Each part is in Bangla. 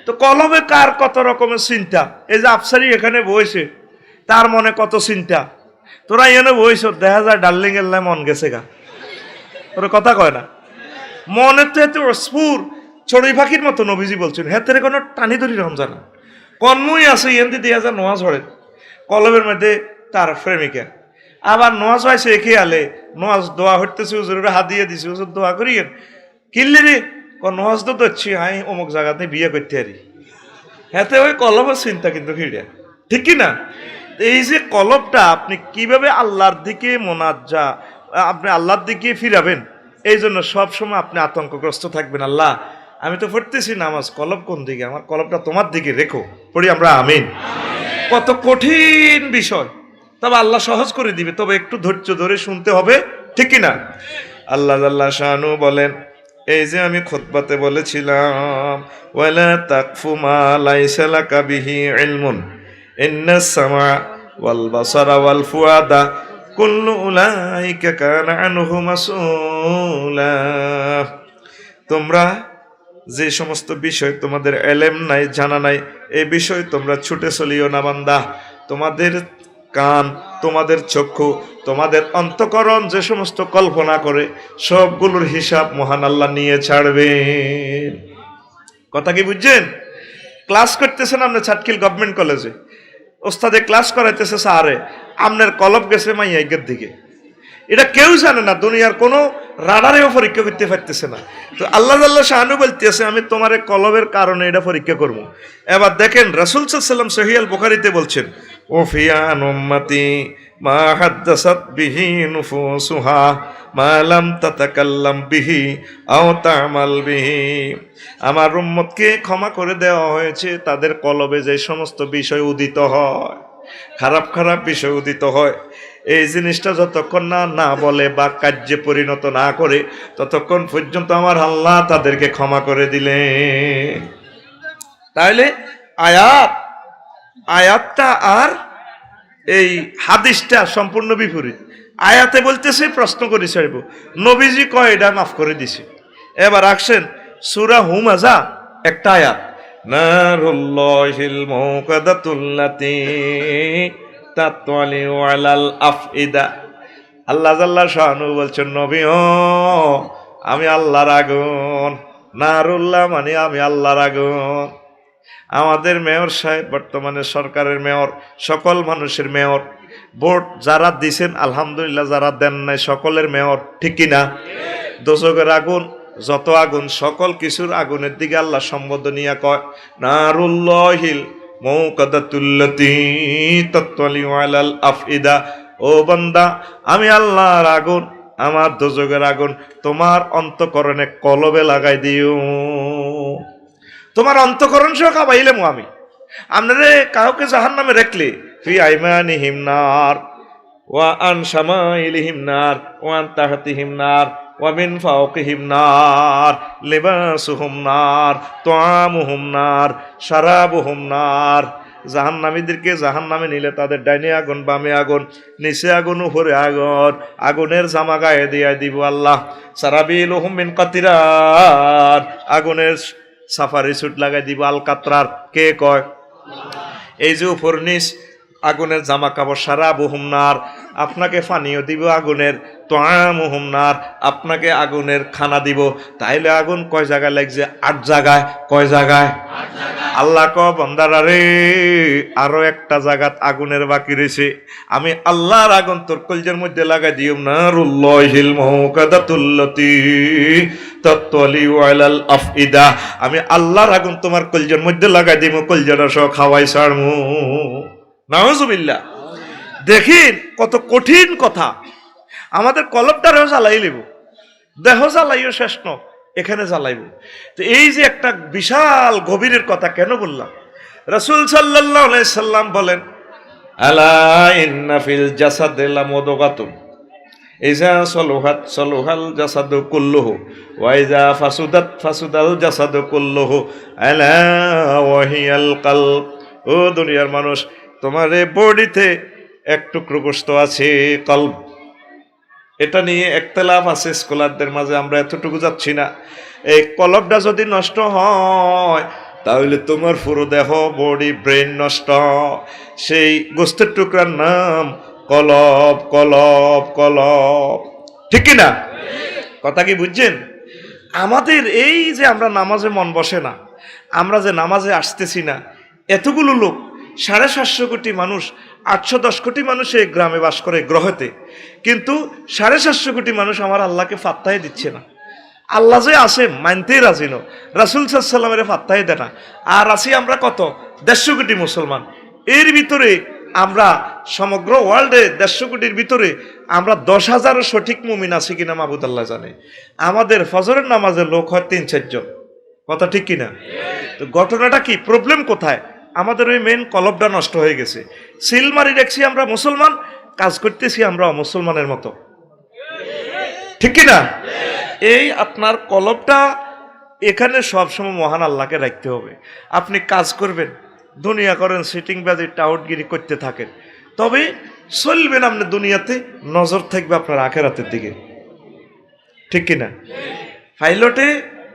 তো কলবে কার কত রকমের চিন্তা, এই যে আফসারি এখানে বইছে তার মনে কত চিন্তা, তোরা এনে বইছ দেখা যায় ডার্লিং এর লাই মন গেছে গা, ওরা কথা কয় না, মনে তো এত স্ফুর চড়ুই পাখির মতো নবীজি বলছেন, হ্যাঁ তেরে কোনো টানি ধরি রকম জানা কন্মই আছে এমনি দিয়া যা নোয়া ঝরে কলবের মধ্যে তার প্রেমিকা, আবার নোয়াজ হয়েছে একে আলে নোয়াজ দোয়া হইতেছে হুজুরে হাত দিয়ে দিছে, হুজুর দোয়া করিয়েন কিনলে রে নোয়াজ তো ধরছি হাই অমুক জায়গাতে বিয়ে করতে পারি, হ্যাঁ ওই কলবের চিন্তা কিন্তু ভিড়ে, ঠিক কি না? এই যে কলবটা আপনি কিভাবে আল্লাহর দিকে মোনাজ্জা আপনি আল্লাহর দিকে ফিরাবেন, এই জন্য সবসময় আপনি আতঙ্কগ্রস্ত থাকবেন, আল্লাহ আমি তো পড়তেছি নামাজ, কলব কোন দিকে, আমার কলবটা তোমার দিকে রেখো, পড়ি আমরা আমিন। কত কঠিন বিষয়, তবে আল্লাহ সহজ করে দিবে, তবে একটু ধৈর্য ধরে শুনতে হবে, ঠিক কি না? আল্লাহ জাল্লা শানু বলেন, এই যে আমি খুতবাতে বলেছিলাম ওয়ালা তাকফু মা লাইসা লাকা বিহি ইলমুন ইন্নাস সামা ওয়াল বাসারা ওয়াল ফুআদা কুল্লু উলাইকা কানা আনহু মাসউলা। তোমরা যে সমস্ত বিষয় তোমাদের এলেম নাই, জানা নাই, এই বিষয় তোমরা ছুটে চলিও না বান্দা। তোমাদের কান, তোমাদের চক্ষু, তোমাদের অন্তঃকরণ যে সমস্ত কল্পনা করে সবগুলোর হিসাব মহান আল্লাহ নিয়ে ছাড়বে। কথা কি বুঝছেন? ক্লাস করতেছেন আপনি ছাটকিল গভর্নমেন্ট কলেজে, ওস্তাদে ক্লাস করাইতেছে স্যারে, আপনার কলব গেছে মাইয়াইগের দিকে, এটা কেউ জানে না, দুনিয়ার কোনো রাডারেও পরীক্ষা করতে পারতেছে না। তো আল্লাহ আল্লাহ শাহানু বলতেছে আমি তোমার কলবের কারণে এটা পরীক্ষা করবো। এবার দেখেন রাসূল সাল্লাল্লাহু আলাইহি ওয়াসাল্লাম সহিহ আল বুখারীতে বলছেন, ও ফিয়ান উম্মতি মা হাদাসাত বিহি নুফুসুহা মা লাম তাতাকাল্লাম বিহি আও তা'মাল বিহি। আমার উম্মতকে ক্ষমা করে দেওয়া হয়েছে তাদের কলবে যে সমস্ত বিষয় উদিত হয়, খারাপ খারাপ বিষয় উদিত হয়, এই জিনিসটা যতক্ষণ না বলে বা কার্যে পরিণত না করে ততক্ষণ পর্যন্ত আমার আল্লাহ তাদেরকে ক্ষমা করে দিলেন। তাহলে আয়াতটা আর এই হাদিসটা সম্পূর্ণ বিপরীত। আয়াতে বলতেছে প্রশ্ন করে ছাড়ব, নবীজি কয় এটা মাফ করে দিছে। এবার আসছেন সূরা হুমাজা একটা আয়াত, নারুল্লাহিল মুকাদাতুল্লাতি তাতওয়ালিউ আলাল আফইদা। আল্লাহ জাল্লা শানু বলছেন, নবী ও আমি আল্লাহর আগুন, নারুল্লাহ মানে আমি আল্লাহর আগুন। আমাদের মেয়র সাহেব বর্তমানে সরকারের মেয়র, সকল মানুষের মেয়র, ভোট যারা দিছেন আলহামদুলিল্লাহ, যারা দেন নাই সকলের মেয়র, ঠিক কিনা? দোজখের আগুন, যত আগুন, সকল কিছুর আগুনের দিকে আল্লাহ সম্বোধনিয়া কয় নারুল্লাহিল মুকাদাতুল্লাতি তাতওয়ালিউ আলাল আফইদা। ও বান্দা আমি আল্লাহর আগুন, আমার দোজখের আগুন তোমার অন্তঃকরণে কলবে লাগাই দিও, তোমার অন্তঃকরণ সহ খাবাইলাম আমি। আপনারে কাউকে জাহান্নামে রাখলে ফি আইমানিহিম নার ওয়া আন শামাইলিহিম নার ওয়া আন তাহতিহিম নার ওয়া মিন ফাওকিহিম নার লিবাসুহুম নার তুআমুহুম নার শারাবুহুম নার। জাহান্নামীদেরকে জাহান্নামে নিলে তাদের ডাইনে আগুন, বামে আগুন, নিচে আগুন, উপরে আগুন, আগুনের জামা গায়ে দিয়ে দিব আল্লাহ। সারাবিলুহুম মিন কাতিরার, আগুনের সাফারি স্যুট লাগাই দিব আল কাতরার। কে কয়? এই যে উপর নিচ আগুনের জামা কাপড়। শারাবুহুম নার, আপনাকে পানীয় দিব আগুনের। তুআমুহুম নার, আপনাকে আগুনের খানা দিব। তাইলে আগুন কয় জায়গায় লাগছে? 8 জায়গায়। কয় জায়গায়? আল্লাহ ক বান্দারা রে, আরো একটা জায়গাত আগুনের বাকি রয়েছে, আমি আল্লাহর আগুন তোর কলজের মধ্যে লাগাই দিও। নারুল্লাহিল মুকাদাতুল্লাতি তাতওয়ালিউ আলাল আফইদা, আমি আল্লাহর আগুন তোমার কলজের মধ্যে লাগাই দিব, কলজেটা সহ খাওয়াই ছাড়মু। নাউজুবিল্লাহ। দেখেন কত কঠিন কথা। আমাদের কলবটারেও জ্বালাই লিব, দেহ জ্বালাইও শেষ ন, এখানে জ্বালাইব। তো এই যে একটা বিশাল গভীরের কথা কেন বললাম, রাসূল সাল্লাল্লাহু আলাইহি সাল্লাম বলেন, আলা ইন্না ফিল জাসাদি লামুদগাতুন ইযা সালুহাত সালুহাল জাসাদু কুল্লুহু ওয়া ইযা ফাসুদাত ফাসুদাল জাসাদু কুল্লুহু আলা ওয়া হিয়াল কলব। ও দুনিয়ার মানুষ, তোমার এই বডিতে এক টুকরো গোশত আছে, কলব। এটা নিয়ে একতলাফ আছে স্কলারদের মাঝে, আমরা এতটুকু যাচ্ছি না। এই কলবটা যদি নষ্ট হয় তাহলে তোমার পুরো দেহ বডি ব্রেন নষ্ট। সেই গোস্তের টুকরার নাম কলব, কলব, কলব। ঠিক কি না? কথা কি বুঝছেন? আমাদের এই যে আমরা নামাজে মন বসে না, আমরা যে নামাজে আসতেছি না, এতগুলো লোক, 750 কোটি মানুষ, 810 কোটি মানুষ এই গ্রামে বাস করে গ্রহতে, কিন্তু 750 কোটি মানুষ আমার আল্লাহকে ফাত্তাই দিচ্ছে না। আল্লাহ যে আছে মানতেই রাজি ন, রাসূল সাল্লাল্লাহু আলাইহি ওয়াসাল্লামের ফাত্তাই দেয় না। আর আছি আমরা কত? 150 কোটি মুসলমান। এর ভিতরে আমরা সমগ্র ওয়ার্ল্ডে 150 কোটির ভিতরে আমরা 10,000 সঠিক মুমিন আছি কিনা মাবুদ আল্লাহ জানে। আমাদের ফজরের নামাজে লোক হয় 3-4 জন। কথা ঠিক কিনা? তো ঘটনাটা কি, প্রবলেম কোথায়? আমাদের ওই মেন কলবটা নষ্ট হয়ে গেছে। সিল মারি রাখছি আমরা মুসলমান, কাজ করতেছি আমরা অমুসলমানের মতো। ঠিক কিনা? এই আপনার কলবটা এখানে সবসময় মহান আল্লাহকে রাখতে হবে। আপনি কাজ করবেন, দুনিয়া করেন, সিটিং বাজি টাউটগিরি করতে থাকেন, তবে চলবেন আপনি দুনিয়াতে, নজর থাকবে আপনার আখেরাতের দিকে। ঠিক কিনা? পাইলটে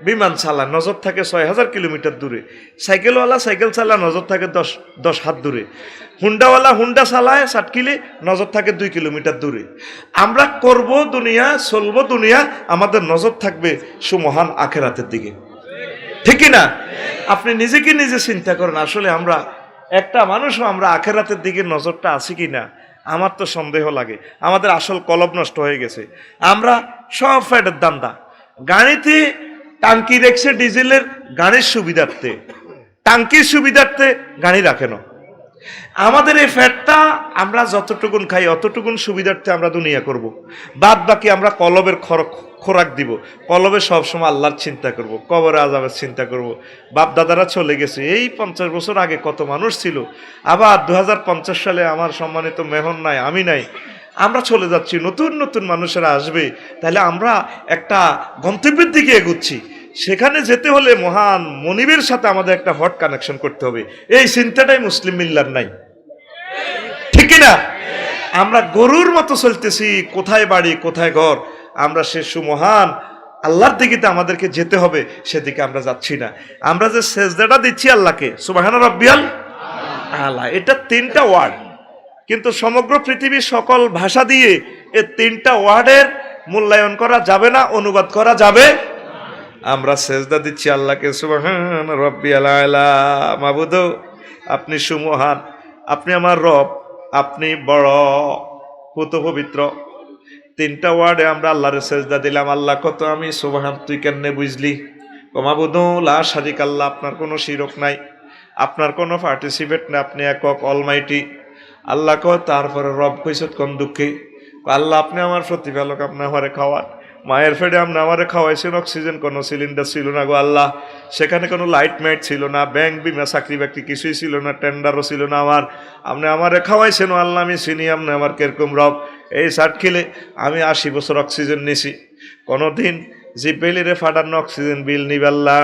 বিমান চালায়, নজর থাকে 6,000 কিলোমিটার দূরে। সাইকেলওয়ালা সাইকেল চালায়, নজর থাকে 10 হাত দূরে। হুন্ডাওয়ালা হুন্ডা চালায় 60 কিলে, নজর থাকে 2 কিলোমিটার দূরে। আমরা করব দুনিয়া, চলবো দুনিয়া, আমাদের নজর থাকবে সুমহান আখেরাতের দিকে। ঠিক কিনা? আপনি নিজেকে নিজে চিন্তা করেন, আসলে আমরা একটা মানুষও আমরা আখেরাতের দিকে নজরটা আছে কিনা? আমার তো সন্দেহ লাগে। আমাদের আসল কলব নষ্ট হয়ে গেছে। আমরা সব ফ্যাটের দান্দা, গাড়িতে টাঙ্কি রেখছে ডিজেলের, গাড়ির সুবিধার্থে, টাঙ্কির সুবিধার্থে গাড়ি রাখে না। আমাদের এই ফ্যাটটা আমরা যতটুকুন খাই অতটুকুন সুবিধার্থে আমরা দুনিয়া করব, বাদ বাকি আমরা কলবের খোরাক দিব। কলবে সবসময় আল্লাহর চিন্তা করব, কবরে আযাবের চিন্তা করব। বাপ দাদারা চলে গেছে, এই 50 বছর আগে কত মানুষ ছিল, আবার 2050 সালে আমার সম্মানিত মেহন নাই, আমি নাই, আমরা চলে যাচ্ছি, নতুন নতুন মানুষেরা আসবে। তাহলে আমরা একটা গন্তব্যের দিকে এগুচ্ছি, সেখানে যেতে হলে মহান মনিবের সাথে আমাদের একটা হট কানেকশন করতে হবে। এই চিন্তাটাই মুসলিম মিল্লার নাই। ঠিক কিনা? আমরা গরুর মতো চলতেছি, কোথায় বাড়ি কোথায় ঘর। আমরা সে সুমহান আল্লাহর দিকে আমাদেরকে যেতে হবে, সেদিকে আমরা যাচ্ছি না। আমরা যে সেজদাটা দিচ্ছি আল্লাহকে, সুবহান রাব্বিয়াল আলা, এটা 3টা ওয়ার্ড, কিন্তু সমগ্র পৃথিবীর সকল ভাষা দিয়ে এই 3টা ওয়ার্ডের মূল্যায়ন করা যাবে না, অনুবাদ করা যাবে। আমরা সেজদা দিচ্ছি আল্লাহকে, সুবহান রাব্বিয়াল আলা, মাবুদ আপনি সুমহান, আপনি আমার রব, আপনি বড় পুত পবিত্র। 3টা ওয়ার্ডে আমরা আল্লাহর সেজদা দিলাম। আল্লাহ কত আমি, সুবহান তুই কেমনে বুঝলি? ও মাবুদ লা শারিকা আল্লাহ, আপনার কোনো শিরক নাই, আপনার কোনো পার্টিসিপেট না, আপনি একক অলমাইটি। আল্লাহ কয় তারপরে রব কইছত কোন দুঃখে? আল্লাহ আপনি আমার প্রতিপালক, আপনি আমারে খাওয়ান। মায়ের ফেডে আপনি আমারে খাওয়াইছেন, অক্সিজেন কোনো সিলিন্ডার ছিল না গো আল্লাহ, সেখানে কোনো লাইট মাইট ছিল না, ব্যাংক বিমা চাকরি বাকরি কিছুই ছিল না, টেন্ডারও ছিল না আমার। আপনি আমারে খাওয়াইছেন আল্লাহ, আমি চিনি আপনি আমার কিরকম রব। এই 60 কিলে আমি 80 বছর অক্সিজেন নিছি, কোনোদিন জিপেলিরে ফাটানো অক্সিজেন বিল নিবাল্লাহ।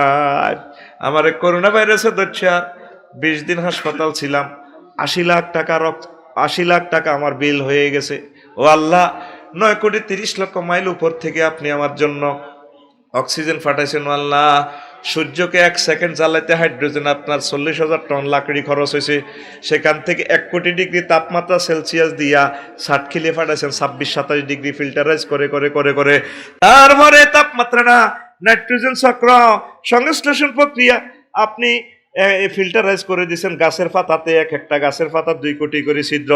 আমার করোনা ভাইরাসে ধরছে, 20 দিন হাসপাতাল ছিলাম, 80 লাখ টাকা 80 লাখ টাকা আমার বিল হয়ে গেছে। ও আল্লাহ, 9,30,00,000 মাইল উপর থেকে আপনি আমার জন্য অক্সিজেন ফাটাইছেন আল্লাহ। সূর্যকে 1 সেকেন্ড জ্বালাইতে হাইড্রোজেন আপনার 40,000 টন লাকড়ি খরচ হয়েছে, সেখান থেকে 1 কোটি ডিগ্রি তাপমাত্রা সেলসিয়াস দিয়া 60 কিলে ফাটাইছেন, 26-27 ডিগ্রি ফিল্টারাইজ করে করে করে করে। তারপরে তাপমাত্রাটা নাইট্রোজেন চক্র সংশ্লেষণ প্রক্রিয়া আপনি ফিল্টারাইজ করে দিয়েছেন গাছের পাতাতে, এক একটা গাছের পাতা 2 কোটি করে ছিদ্র,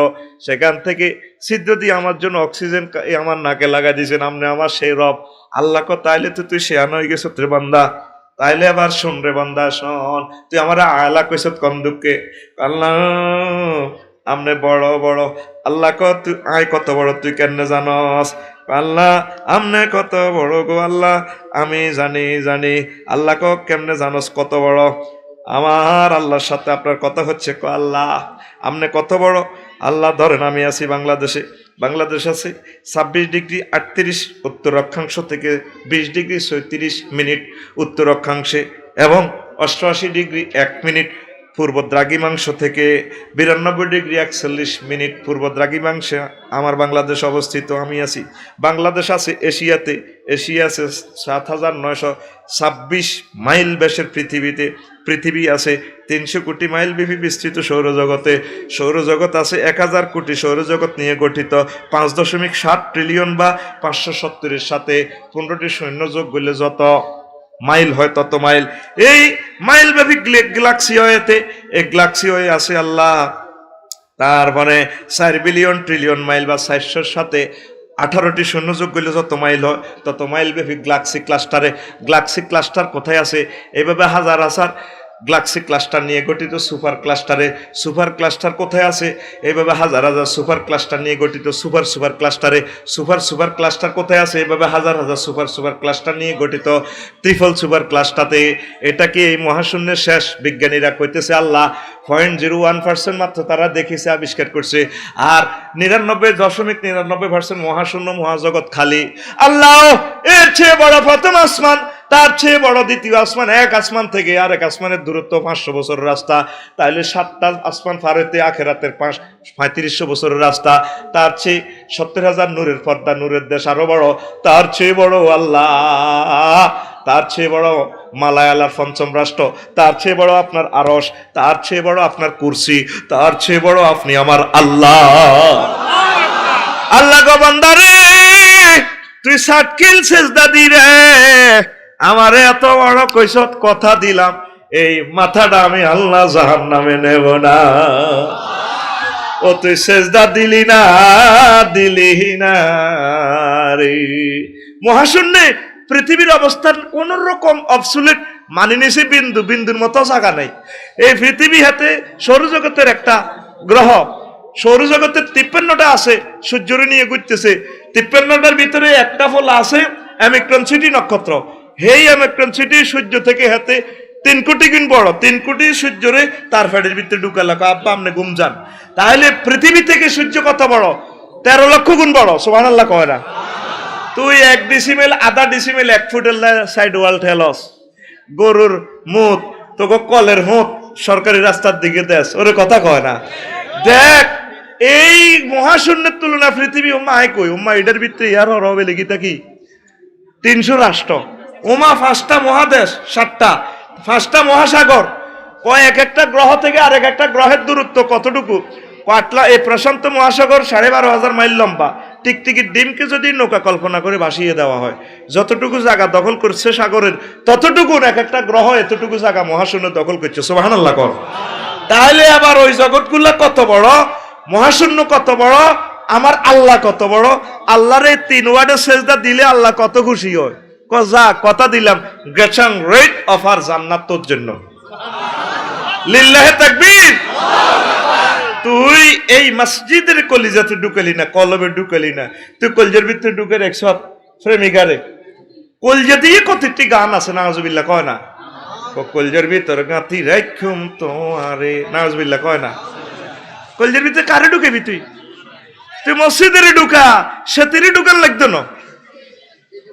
সেখান থেকে ছিদ্র দিয়ে আমার জন্য অক্সিজেন আমার নাকে লাগা দিয়েছেন। আপনি আমার সেই রব। আল্লাহ কো তাইলে তো তুই শেয়ান হয়ে গেছ রে বান্দা, তাইলে আবার শোন রে বান্দা শোন, তুই আমার আয়লা কইস কম দুঃখে। আল্লাহ আমনে বড় বড়। আল্লাহ ক তুই আয় কত বড় তুই কেন জানস? আল্লাহ আমনে কত বড় গো আল্লাহ, আমি জানি জানি। আল্লাহ ক কেমনে জানস কত বড়? আমার আল্লাহর সাথে আপনার কথা হচ্ছে। আল্লাহ আমনে কত বড়? আল্লাহ ধরেন আমি আছি বাংলাদেশে, বাংলাদেশ আছে 26 ডিগ্রি 38 উত্তর অক্ষাংশ থেকে 20 ডিগ্রি 37 মিনিট উত্তর অক্ষাংশে, এবং 88 ডিগ্রি 1 মিনিট পূর্ব দ্রাঘিমাংশ থেকে 92°41 পূর্ব দ্রাঘিমাংশে আমার বাংলাদেশ অবস্থিত। আমি আছি, বাংলাদেশ আছে এশিয়াতে, এশিয়া আছে 7926 মাইল ব্যাসের পৃথিবীতে, পৃথিবী আছে 300 কোটি মাইল ব্যাপী বিস্তৃত সৌরজগতে, সৌরজগৎ আছে 1000 কোটি, সৌরজগৎ নিয়ে গঠিত 5.7 ট্রিলিয়ন বা 570-এর সাথে 15টি সৈন্য যোগ করলে যত মাইল হয় তত মাইল। এই মাইল ব্যাপী গ্যালাক্সি হয়েতে এই গ্যালাক্সি হয়ে আছে আল্লাহ, তারপরে 4 বিলিয়ন ট্রিলিয়ন মাইল বা 400-এর সাথে 18টি শূন্য যোগ করলে যত মাইল হয় তত মাইল ব্যাপী গ্যালাক্সি ক্লাস্টারে। গ্যালাক্সি ক্লাস্টার কোথায় আছে? এইভাবে হাজার হাজার গ্যালাক্সি ক্লাস্টার নিয়ে গঠিত সুপার ক্লাস্টারে। সুপার ক্লাস্টার কোথায় আছে? এইভাবে হাজার হাজার সুপার ক্লাস্টার নিয়ে গঠিত সুপার সুপার ক্লাস্টারে। সুপার ক্লাস্টার কোথায় আছে? এইভাবে হাজার হাজার সুপার ক্লাস্টার নিয়ে গঠিত ত্রিফল সুপার ক্লাস্টারে। এটা কি এই মহাশূন্যের শেষ? বিজ্ঞানীরা কইতেছে আল্লাহ 0.01% মাত্র তারা দেখেছে, আবিষ্কার করছে, আর 99.99% মহাশূন্য মহাজগৎ খালি। আল্লাহ এর চেয়ে বড় প্রথম আসমান, তার চেয়ে বড় দ্বিতীয় আসমান, এক আসমান থেকে আরেক আসমানের দূরত্ব 500 বছরের রাস্তা, তাহলে 7টা আসমান পার হইতে আখেরাতের 3500 বছরের রাস্তা। তার চেয়ে 70,000 নূরের পর্দা, নূরের দেশ আরো বড়, তার চেয়ে বড় আল্লাহ, তার চেয়ে বড় মালায়ালার পঞ্চম রাষ্ট্র, তার চেয়ে বড় আপনার আরশ, তার চেয়ে বড় আপনার কুরসি, তার চেয়ে বড় আপনি আমার আল্লাহ। আল্লাহ গো বান্দারে তুই সাটকিল সেজদা দি রে, আমারে এত বড় কইসত কথা দিলাম, এই মাথাটা আমি আল্লাহ জাহান্নামে নেব না। ও তুই সেজদা দিলি না রে। মহাশূন্যে পৃথিবীর অবস্থান কোন রকম অবসুলেট মানে নিছে, বিন্দুর মতো জায়গা নাই। এই পৃথিবী হাতে সৌরজগতের একটা গ্রহ, সৌরজগতের 53টা আছে, সূর্যরে নিয়ে ঘুরতেছে। 53টার ভিতরে একটা ফল আছে অ্যামিক্রন সিটি নক্ষত্র। হেই অ্যামিক্রন সিটি সূর্য থেকে হাতে 3 কোটি গুণ বড়। 3 কোটি সূর্যরে তার ফ্যাটের ভিতরে ঢুকালো। আব্বা আপনি ঘুম যান। তাহলে পৃথিবী থেকে সূর্য কত বড়? 13 লক্ষ গুণ বড়। সুবহানাল্লাহ কয় না? তুই 1 ডিসিমেল, আধা ডিসিমেল, 1 ফুটের সাইড ওয়াল ঠেলস, গরুর মুত তোকে কলের হুঁত সরকারি রাস্তার দিকে দেশ, ওরে কথা কয় না? দেখ এই মহাশূন্যের তুলনা পৃথিবী উম্মা আয় কই? উম্মা এটার ভিতরে ইয়ার হবে লেগিতা কি 300 রাষ্ট্র, উমা 5টা মহাদেশ, 7টা, 5টা মহাসাগর, কয় এক একটা গ্রহ থেকে আরেক একটা গ্রহের দূরত্ব কতটুকু? পাটলা এই প্রশান্ত মহাসাগর 12,500 মাইল লম্বা। টিকটিকির ডিমকে যদি নৌকা কল্পনা করে ভাসিয়ে দেওয়া হয়, যতটুকু জায়গা দখল করছে সাগরের, ততটুকু এক একটা গ্রহ এতটুকু জায়গা মহাশূন্য দখল করছে। সুবহানাল্লাহ কর। তাহলে আবার ওই জগৎগুলা কত বড়, মহাশূন্য কত বড়, আমার আল্লাহ কত বড়। আল্লাহর এই 3 ওয়ার্ডে সেজদা দিলে আল্লাহ কত খুশি হয়। যা কথা দিলাম, গেছাং রেট অফ আর জান্নাত তোর জন্য। লিল্লাহে তাকবীর। তুই এই মসজিদের কলিজাতে ঢুকালি না, কলবে ঢুকালি না, তুই কলজের ভিতরে ঢুকে রেখছ প্রেমিকারে। কলজা দিয়ে কতটি গান আছে, নাউজুবিল্লাহ কয় না? কলজের ভিতরে গাঁথি রাখুম তোমারে, নাউজুবিল্লাহ কয় না? কলজের ভিতরে কারে ঢুকেবি তুই? তুই মসজিদের ঢুকা, সেতেরই ঢুকান লাগতো না,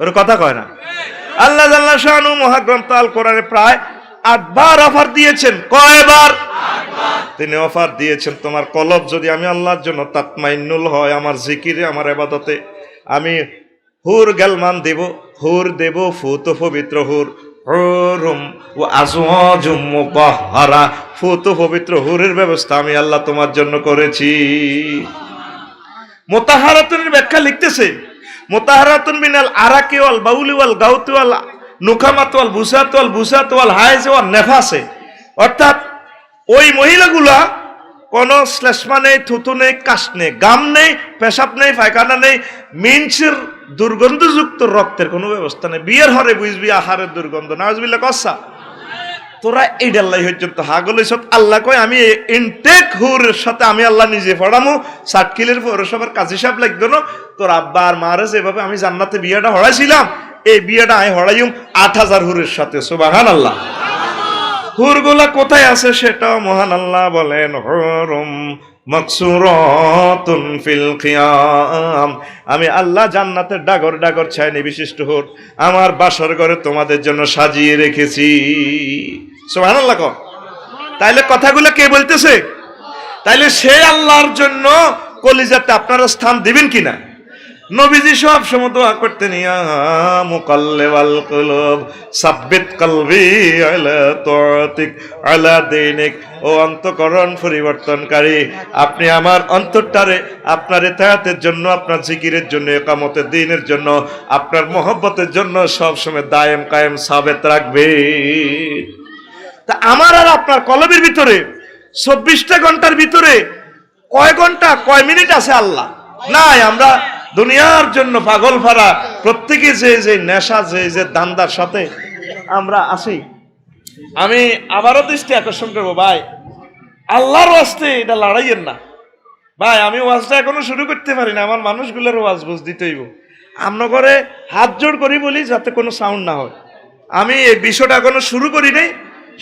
ওর কথা কয় না? আল্লাহ জাল্লা শানু মহাগ্রন্থ আল কোরআনে প্রায় 8 বার অফার দিয়েছেন। কয়বার? 8 বার। তিনি অফার দিয়েছেন, তোমার কলব যদি আমি আল্লাহর জন্য তাতমাইন্নুল হয়, আমার জিকিরে, আমার ইবাদতে, আমি হুর গেলমান দেব, হুর দেব, ফুত পবিত্র হুর, হুরুম ও আজওয়াজুম মুতাহহারা, ফুত পবিত্র হুরের ব্যবস্থা আমি আল্লাহ তোমার জন্য করেছি। মুতাহহারাতুনের ব্যাখ্যা লিখতেছে, মুতাহহারাতুন মিনাল আরাকি ওয়াল বাউলি ওয়াল গাউতি ওয়াল নুখামাত ওয়াল বুসাত ওয়াল বুসাত ওয়াল হাইজ ওয়াল নেফাসে। অর্থাৎ ওই মহিলাগুলা কোনো শ্লেষ্মা নেই, থুতু নেই, কাশ নেই, গাম নেই, পেশাব নেই, পায়খানা নেই, মিনসের দুর্গন্ধযুক্ত রক্তের কোনো ব্যবস্থা নেই। বিয়ের হরে বুঝবি আহারের দুর্গন্ধ, নাউজুবিল্লাহ কসা। তোরা এই ডাল্লাই হইজন্ত হাগল সব। আল্লাহ কয় আমি ইনটেক হুরের সাথে আমি আল্লাহ নিজে পড়ামু। সাতকিলের পৌরসভার কাজী সাহেব লাগতো না, তোর আব্বা আর মারে যেভাবে আমি জান্নাতে বিয়েটা হড়াইছিলাম, এই বিয়েটা আমি হড়াইম 8,000 হুরের সাথে। সুবহানাল্লাহ। হুরগুলা কোথায় আছে সেটাও মহান আল্লাহ বলেন, হুরুম মাকসুরাতুন ফিল খিয়াম, আমি আল্লাহ জান্নাতের ডাগর ডাগর ছায়নি বিশিষ্ট হুর আমার বাসর ঘরে তোমাদের জন্য সাজিয়ে রেখেছি। সুবহানাল্লাহ। তাইলে কথাগুলো কে বলতেছে? তাইলে সে আল্লাহর জন্য কলিজাতে আপনারা স্থান দিবেন কিনা? নবীজি সব সময় দোয়া করতেন, ইয়া মুকাল্লিবাল কুলুব সাব্বিত কলবি আলা তাআতিক আলা দীনিক। ও অন্তঃকরণ পরিবর্তনকারী, আপনি আমার অন্তরটারে আপনার ইতাআতের জন্য, আপনার জিকিরের জন্য, ইকামতের দ্বীনের জন্য, আপনার মহব্বতের জন্য সব সময় দায়েম কায়েম সাবেত রাখবে। তা আমার আর আপনার কলবের ভিতরে 24টা ঘন্টার ভিতরে কয় ঘন্টা কয় মিনিট আছে আল্লাহ নাই। আমরা দুনিয়ার জন্য পাগল ফারা, প্রত্যেকে যে নেশা যে দান্দার সাথে আমরা আছি। আমি আবারও দৃষ্টি আকর্ষণ করবো ভাই, আল্লাহর ওয়াস্তে এটা লড়াইয়ের না ভাই। আমি ওয়াজটা এখনো শুরু করতে পারি না, আমার মানুষগুলোর ওয়াজ বুঝ দিতেইব। আমরা করে হাত জোড় করি বলি যাতে কোনো সাউন্ড না হয়। আমি এই বিষয়টা এখনো শুরু করি নাই,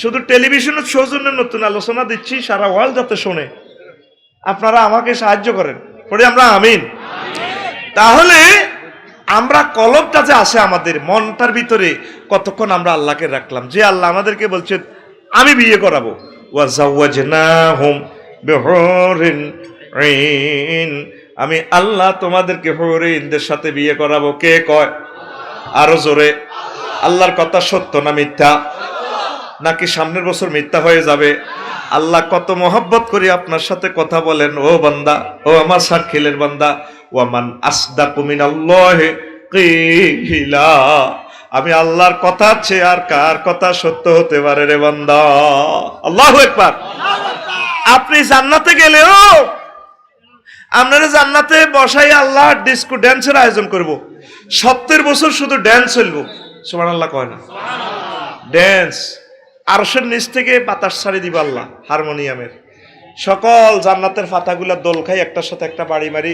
শুধু টেলিভিশনের সৌজন্যে নতুন আলোচনা দিচ্ছি, সারা ওয়ার্ল্ড যাতে শোনে। আপনারা আমাকে সাহায্য করেন, পরে আমরা আমিন। তাহলে আমরা কলবটা যে আছে আমাদের মনটার ভিতরে, কতক্ষণ আমরা আল্লাহকে রাখলাম? যে আল্লাহ আমাদেরকে বলছেন আমি বিয়ে করাবো, ওয়াজাওয়াজনাহুম বিহুরিন আইন, আমি আল্লাহ তোমাদেরকে হুরিনদের সাথে বিয়ে করাবো। কে কয়? আরো জোরে। আল্লাহর কথা সত্য না মিথ্যা? নাকি সামনের বছর মিথ্যা হয়ে যাবে? আল্লাহ কত মহব্বত করে আপনার সাথে কথা বলেন। ও বান্দা, ও আমার সাক্ষীলের বান্দা, ওয়ামান আসদাকু মিনাল্লাহি কিলা, আমি আল্লাহর কথা আছে আর কার কথা সত্য হতে পারে রে বান্দা? আল্লাহু আকবার। আপনি জান্নাতে গেলেও আপনারা জান্নাতে বসাই আল্লাহ ডিস্কো ড্যান্সের আয়োজন করব। 70 বছর শুধু ড্যান্স চলবো। সুবহানাল্লাহ কয় না? ড্যান্স আরশের নিচ থেকে বাতাস ছাড়ি দিব আল্লাহ হারমোনিয়ামের। সকল জান্নাতের ফাতাগুলা দোল খাই, একটার সাথে একটা বাড়ি মারি,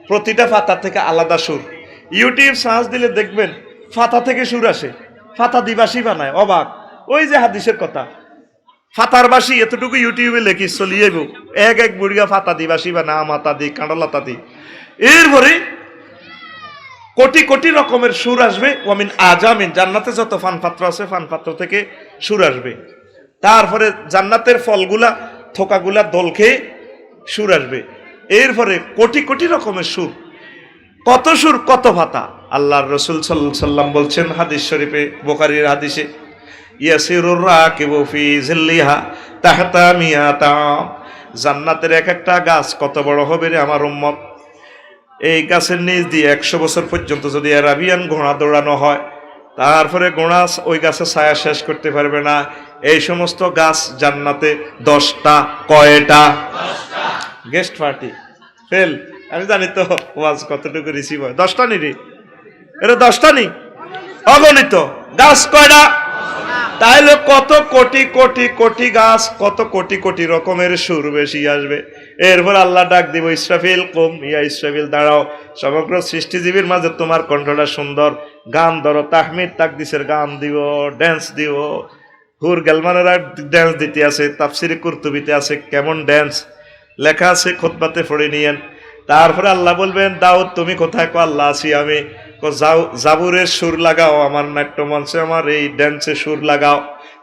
প্রতিটা ফাতা থেকে আলাদা সুর। ইউটিউব সার্চ দিলে দেখবেন ফাতা থেকে সুর আসে, ফাতা দিবাসী বানায়। অবাক। ওই যে হাদিসের কথা, ফাতার বাসী এতটুকু ইউটিউবে লেখি চলিয়েব, এক বুড়িয়া ফাতা দিবাসী বানা, মাতা দি কাঁডলাতা দি। এরপরে কোটি কোটি রকমের সুর আসবে। ওয়ামিন আজামিন, জান্নাতে যত ফানপাত্র আছে ফানপাত্র থেকে সুর আসবে। তারপরে জান্নাতের ফলগুলা থোকাগুলা দোল খেয়ে সুর আসবে। এরপরে কোটি কোটি রকমের সুর। কত সুর, কত ভাতা। আল্লাহর রাসূল সাল্লাল্লাহু আলাইহি সাল্লাম বলছেন হাদিস শরীফে, বুখারীর হাদিসে, ইয়াসিরুর রাকিবু ফি জিল্লিহা তাহতা মিয়াতা, জান্নাতের এক একটা গাছ কত বড় হবে রে আমার উম্মত, এই গাছের নিচ দিয়ে 100 বছর পর্যন্ত যদি আরাবিয়ান ঘোড়া দৌড়ানো হয়, তারপরে ঘোড়া ওই গাছের ছায়া শেষ করতে পারবে না। এই সমস্ত গাছ জান্নাতে 10টা। কয়টা? Guest party fail. আমি জানি তো ওয়াজ কতটুকু রিসিভ হয়। 10টা নি রে, এটা 10টা নি, অগণিত গাছ। কয়টা? তাইলে কত কোটি কোটি কোটি গাছ, কত কোটি কোটি রকমের সুর বেশি আসবে। এরপর আল্লাহ ডাক দিব, ইসরাফিল কুম, ইয়া ইসরাফিল দাঁড়াও, সমগ্র সৃষ্টিজীবীর মাঝে তোমার কণ্ঠটা সুন্দর, গান ধরো, তাহমিদ তাকদিসের গান দিব, ড্যান্স দিব। হুর গেলমানেরা ড্যান্স দিতে আছে, তাফসিরে কুরতুবিতে আছে কেমন ড্যান্স লেখা আছে, খুতবাতে পড়ে নিয়েন। তারপরে আল্লাহ বলবেন, দাউদ তুমি কোথায়? কো আল্লাহ আছি আমি। জাবুরের সুর লাগাও আমার নাট্য মঞ্চে, আমার এই ড্যান্সে সুর লাগাও।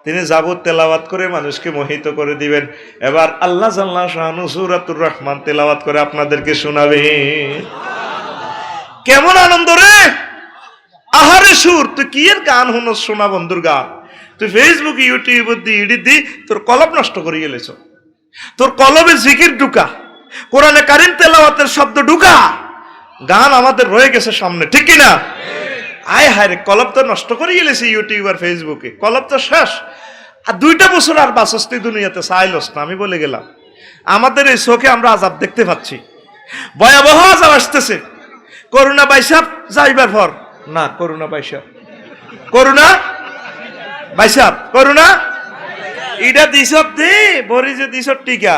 তিনি জাবুর তেলাওয়াত করে মানুষকে মোহিত করে দিবেন। এবার আল্লাহ জাল্লা শানু সূরাতুর রহমান তেলাওয়াত করে আপনাদেরকে শোনাবে। কেমন আনন্দ রে! আহারে সুর! তুই কি এর গান হুনো শোনা বন্ধুর গান? তুই ফেসবুকে ইউটিউবে দি তোর কলব নষ্ট করে গেলেছ। তোর কলবে জিকির ঢুকা, কোরআনে কারিম তেলাওয়াতের শব্দ ঢুকা, গান আমাদের রয়ে গেছে সামনে, ঠিক কিনা? আয় হায় রে, কলব তো নষ্ট করে গেলেছে ইউটিউব আর ফেসবুকে। কলব তো শেষ। আর 2টা বছর আর বাসস্তি দুনিয়াতে চাইলস না। আমি বলে গেলাম, আমাদের এই চোখে আমরা আযাব দেখতে পাচ্ছি, ভয়াবহ আযাব আসতেছে। করোনা বাইসাব যাইবার পর না, করোনা বাইসাব, করোনা বাইসাব, করোনা ইটা দিছত দে বরি যে দিছত টিকা,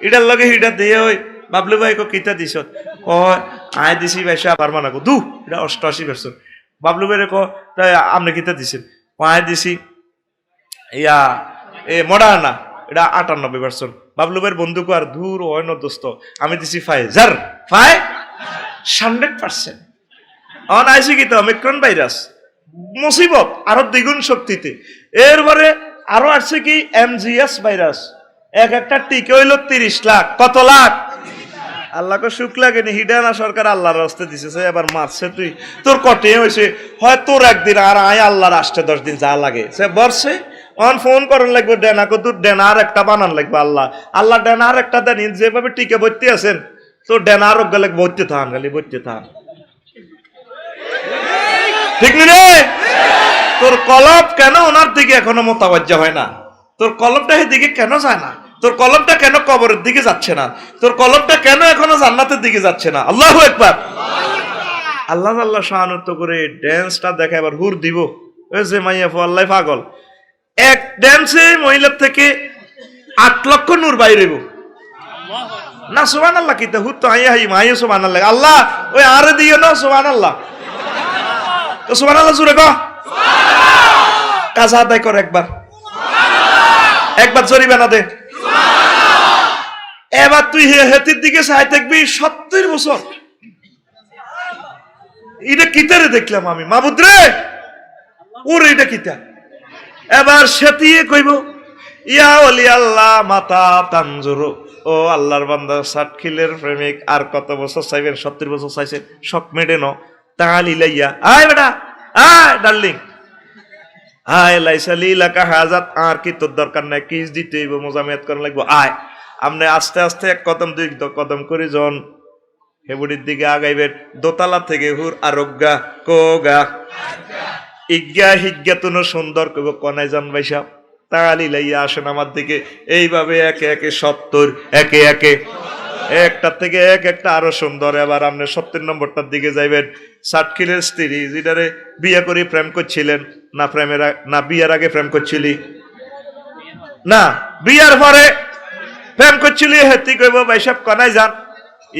ইটার লগে হিটা দিয়ে ওই বাবলু ভাই কো কিতা দিছত? কয় আয় দিছি বাইসা পারবা না গো, দু এটা 88%। বাবলু ভাই কো তাই আপনি কিতা দিছেন? আয় দিছি ইয়া এ মডার্না, এটা 98%। বাবলু ভাইয়ের বন্ধু কো আর দূর হয় না দোস্ত, আমি দিছি ফাইজার 100%। অন আইসি কিতা ওমিক্রন ভাইরাস, মুসিবত আরো দ্বিগুণ শক্তিতে। এরপরে আরো আসছে কি MGS ভাইরাস, এক একটা টিকে হইল 30 লাখ। কত লাখ? আল্লাহকে সুখ লাগেনি, হিডানা সরকার আল্লাহর রাস্তে দিছে, এবার মারছে তুই, তোর কটে হয়েছে, হয় তোর একদিন আর আয় আল্লাহর আসতে 10 দিন যা লাগে সে বর্ষে অন ফোন করার লাগবে, ডেনা কত ডেনা আর একটা বানান লাগবে, আল্লাহ আল্লাহ ডেনা আর একটা দেন, যেভাবে টিকে বইতে আছেন তো ডেনা আরো গেলে বইতে থান, খালি বইতে থান, ঠিক নি রে? তোর কলব কেন ওনার দিকে এখনো মোতাবাজ্জা হয় না? তোর কলবটা এদিকে কেন যায় না? তোর কলবটা কেন কবরের দিকে যাচ্ছে না? তোর কলবটা কেন এখনো জান্নাতের দিকে যাচ্ছে না? আল্লাহু আকবার। আল্লাহ আল্লাহ শাহানুত করে ড্যান্সটা দেখা, এবার হুর দিব, ওই যে মাইয়া আল্লাহ পাগল, এক ড্যান্সে মহিলার থেকে 8 লক্ষ নূর বাইরেব না। সুবহানাল্লাহ, কিতা হুর তো আইয়া হাই মাইয়া সুবহানাল্লাহ, আল্লাহ ওই আরে দিও না সুবহানাল্লাহ, তো সুবহানাল্লাহ জোরে কও, কাজা আদায় কর একবার, একবার জরিমানা দে। এবার তুই হেতির দিকে চাই থাকবি 70 বছর, এটা কিতারে দেখলাম আমি, মাবুদ রে ওর এটা কিতা। এবার সেতিয়ে কইব, ইয়া ওলি আল্লাহ মাতা তানজুরু, ও আল্লাহর বান্দা সাতখিলের প্রেমিক, আর কত বছর চাইবেন? 70 বছর চাইছে, শক মেডে ন তালি লাইয়া, আয় বেটা আয় ডার্লিং, আয় লাইসালি লাকা হাজাত, আর কি তোর দরকার নাই, কিস দিতে হইব, মোজামিয়াত করা লাগবো, আয়। আপনি আস্তে আস্তে 1 কদম 2 কদম করে জন হেবুড়ির দিকে আগাইবেন, দোতলা থেকে হুর আরোগ্যা কোগা ইজ্ঞা হিজ্ঞা তুন সুন্দর কইব, কনাই জান ভাইসা তালি লাইয়া আসেন আমার দিকে, এইভাবে একে একে 70, একে একে একটার থেকে এক একটা আরো সুন্দর। এবার আপনি 70 নম্বরটার দিকে যাইবেন, সাতখিলের স্ত্রী যেটারে বিয়ে করে প্রেম করছিলেন, না প্রেমের না বিয়ের আগে প্রেম করছিলি, না বিয়ার পরে প্রেম করছিলি, হেতি কইব ভাইসব কনাই যান,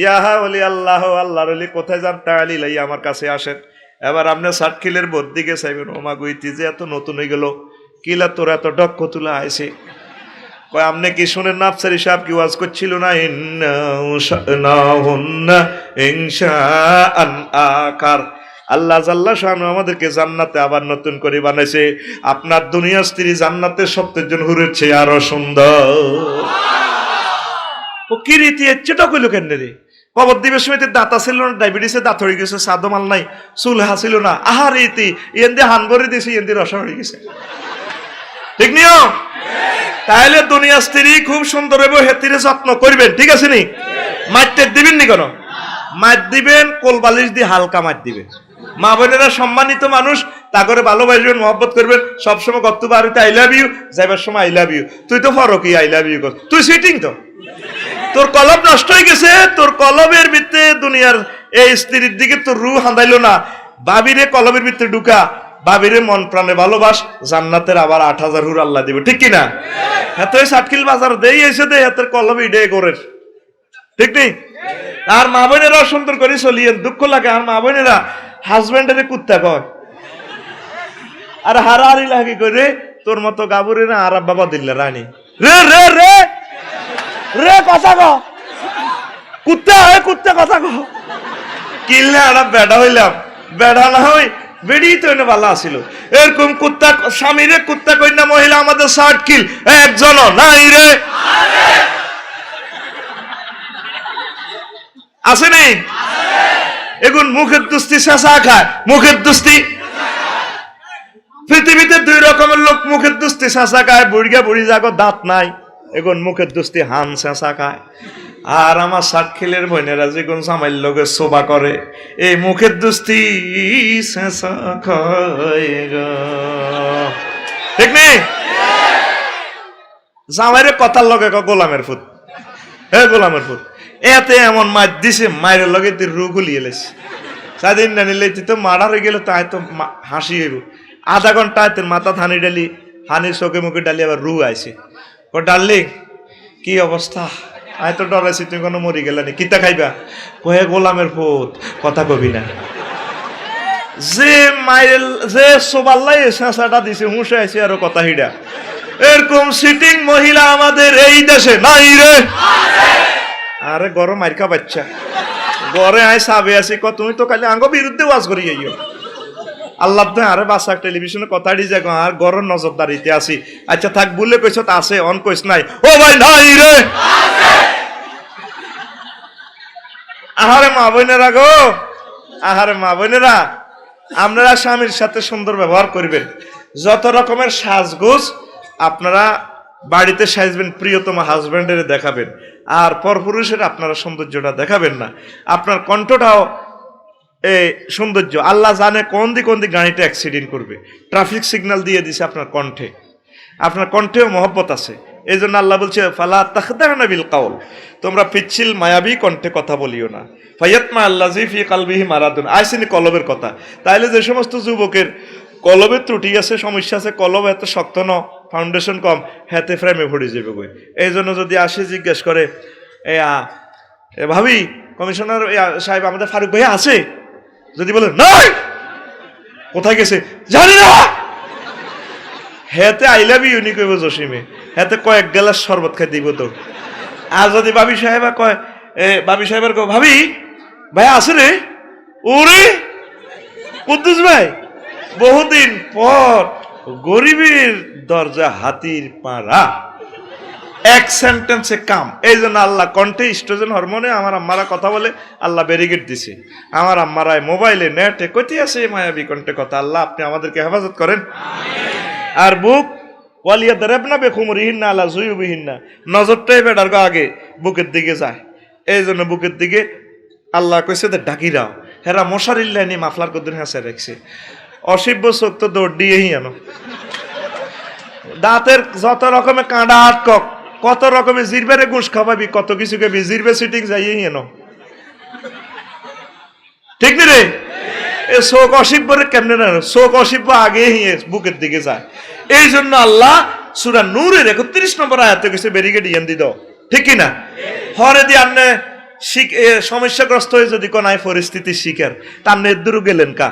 ইয়াহা ওলি আল্লাহ, আল্লাহর ওলি কোথায় যান? তালি লাইয়া আমার কাছে আসেন। এবার আপনি সাতখিলের বোর দিকে চাইবেন, ওমা গুইতি যে এত নতুন হয়ে গেল, কিলা তোর এত ডক্ক তুলা আইছে, কয় আপনি কি শুনেন না আফসারি সাহেব কি ওয়াজ করছিল না, ইনশাআন আকার, আল্লাহ জাল্লা শানু আমাদেরকে জান্নাতে আবার নতুন করে বানাইছে, আপনার দুনিয়া স্ত্রী জান্নাতের 70 জন হুরের চেয়ে আরো সুন্দর। ও কি রীতি এচ্ছেটা কইল কেন রে? কবর দিবের সময় দাঁত ছিল না, ডায়াবেটিসে দাঁত হয়ে গেছে, সাদমাল নাই, চুল হাসিল না, আহার রীতি এন দিয়ে হান ভরে দিয়েছে, এন দিয়ে রসা হয়ে গেছে, ঠিক নিও? তাহলে দুনিয়া স্ত্রী খুব সুন্দর হবে, হেতিরে যত্ন করবেন, ঠিক আছে নি? মাইতে দিবেন নি কেন? মাইর দিবেন, কোল বালিশ দিয়ে হালকা মাইর দিবেন। মা বোনেরা সম্মানিত মানুষ, তা করে ভালোবাসবেন, মহব্বত করবেন, সবসময় কত বাড়িতে আই লাভ ইউ, যাইবার সময় আই লাভ ইউ, তুই তো ফরকি আই লাভ ইউ কর, তুই সিটিং তো, তোর কলব নষ্ট হয়ে গেছে, তোর কলবের ভিতরে দুনিয়ার এই স্ত্রীর দিকে তোর রু হাঁদাইলো না, বাবিরে কলবের ভিতরে ঢুকা, বাবিরে মন প্রাণে ভালোবাস, জান্নাতের আবার 8000 হুর আল্লাহ দিবে, ঠিক কিনা? এত সাতখিল বাজার দেই এসে দে হাতের কলবে ইডে করে, ঠিক নেই? আর মা বোনেরা সুন্দর করে চলিয়েন, দুঃখ লাগে আর মা বোনেরা হাজবেন্ডের কুত্তা কয়, আর হারাহারি লাগে করে, তোর মতো গাবুরে না আর বাবা দিল্লা রানী রে রে রে রে কথা কো, কুত্তা হয় কুত্তা কথা কো, কিনলে আমরা বেড়া হইলাম, বেড়া না হই বেড়ি তো এনে ভালো আসিল, এরকম কুত্তা স্বামীরে কুত্তা কই না মহিলা আমাদের সাতখিল একজন নাই রে, আসেনি? এখন মুখের দুস্তি শেষা খায়, মুখের দুস্তি পৃথিবীতে 2 রকমের লোক, মুখের দুস্তি শেষা খায়, বুড়িয়া বুড়ি যাগো দাঁত নাই, এখন মুখের দুস্তি হান শেষা খায়। আর আমার সাতখিলের বোনেরা যেগুন জামাইয়ের লগে শোভা করে, এই মুখের দুস্তি শেষা খায়, ঠিক নেই? জামাইরে কথার লগে গোলামের ফুট, হে গোলামের ফুট, এতে এমন মার দিছে, মায়ের লগে তুই রু গুলিয়ে লেছে, স্বাধীন না নিলে তুই তো মারা হয়ে গেল, তাই তো হাসি হইব, আধা ঘন্টা তোর মাথা থানি ডালি, হানির চোখে মুখে ডালি, আবার রু আইছে, ও ডার্লিং কি অবস্থা, আয় তো ডরাইছি, তুমি কোনো মরি গেলানি, কিতা খাইবা? কয়ে গোলামের ফুট, কথা কবি না, যে মায়ের যে সোবাল্লাই শেষাটা দিছে হুঁসে আইছে, আরো কথা হিডা, এরকম সিটিং মহিলা আমাদের এই দেশে নাই রে। আরে গরম মাইরকা বাচ্চা, গড়ে আয় সাবে আছি, তুমি তো কালি আঙ্গ বিরুদ্ধে ওয়াজ করি যাইও, আল্লাহ তো আরে বাসা টেলিভিশনে কথা দি যাক আর গরর নজরদারিতে আছি আচ্ছা থাক বলে কইছ তা আছে অন কইছ নাই ও ভাই নাই রে আহারে মা বোনেরা গো আহারে মা বোনেরা আপনারা স্বামীর সাথে সুন্দর ব্যবহার করবেন যত রকমের সাজগোজ আপনারা বাড়িতে সাজবেন প্রিয়তম হাজবেন্ডের দেখাবেন আর পরপুরুষের আপনারা সৌন্দর্যটা দেখাবেন না আপনার কণ্ঠটাও এই সৌন্দর্য আল্লাহ জানে কোন দিক গাড়িটা অ্যাক্সিডেন্ট করবে ট্রাফিক সিগন্যাল দিয়ে দিছে আপনার কণ্ঠেও মহব্বত আছে এই জন্য আল্লাহ বলছে ফালা তাখদানা বিল কাউল তোমরা পিচ্ছিল মায়াবী কণ্ঠে কথা বলিও না ফায়াতমা আল্লাযী ফি কলবিহি মারাদুন আইসিনি কলবের কথা তাইলে যে সমস্ত যুবকের কলবের ত্রুটি আছে সমস্যা আছে কলব এত শক্ত ন ফাউন্ডেশন কম হাতে ফ্রেমে ভরে যাবে গই এই জন্য যদি আসে জিজ্ঞেস করে ভাবি কমিশনার সাহেব আমাদের ফারুক ভাই আছে যদি বলে নাই কোথায় গেছে জানি না হেতে আই লাভ ইউ নি কইব জসিমে হেতে কয়েক গ্লাস শরবত খাই দিব তো আর যদি ভাবি সাহেবা কয় ভাবি সাহেবের কয় ভাবি ভাই আছে রে ওরে কুদ্দুস ভাই বহুদিন পর গরিবের দরজা হাতির পাড়া এক সেন্টেন্সে কাম এই জন্য আল্লাহ কণ্ঠে স্ট্রোজেন হরমোনে আমার আম্মারা কথা বলে আল্লাহ ব্যারিকেড দিছে আমার আম্মারায় মোবাইলে নেটে কইতে আছে মায়াবী কণ্ঠে কথা আল্লাহ আপনি আমাদেরকে হেফাজত করেন আর বুক ওয়ালিয়া দারাবনা বেখুমরিহিন্না আলা জুয়ুবিহিন্না নজরটাই বেটার আগে বুকের দিকে যায় এই জন্য বুকের দিকে আল্লাহ কইছে ডাকিরাও হেরা মশারির লাইনে মাফলার কদ্দুর হাসে রাখছে অসিব্য চোখ তো দৌড় দিয়েই আনো দাঁতের যত রকমের কাঁডা আটকক কত রকমের জিরবারে ঘুষ খাওয়াবি কত কিছু খাবি জিরবে সিটিং যাইয়েই এনো ঠিক নি রে এ শোক অসিব্যরে কেমনে না শোক অসিব্য আগে বুকের দিকে যায় এই জন্য আল্লাহ সূরা নূরের 31 নম্বর আয়াতে কইছে ব্যারিকেড ইয়ান দি দাও ঠিক কি না হরে দি আপনি সমস্যাগ্রস্ত হয়ে যদি কোন পরিস্থিতি শিকার তার নেদুরু গেলেন কা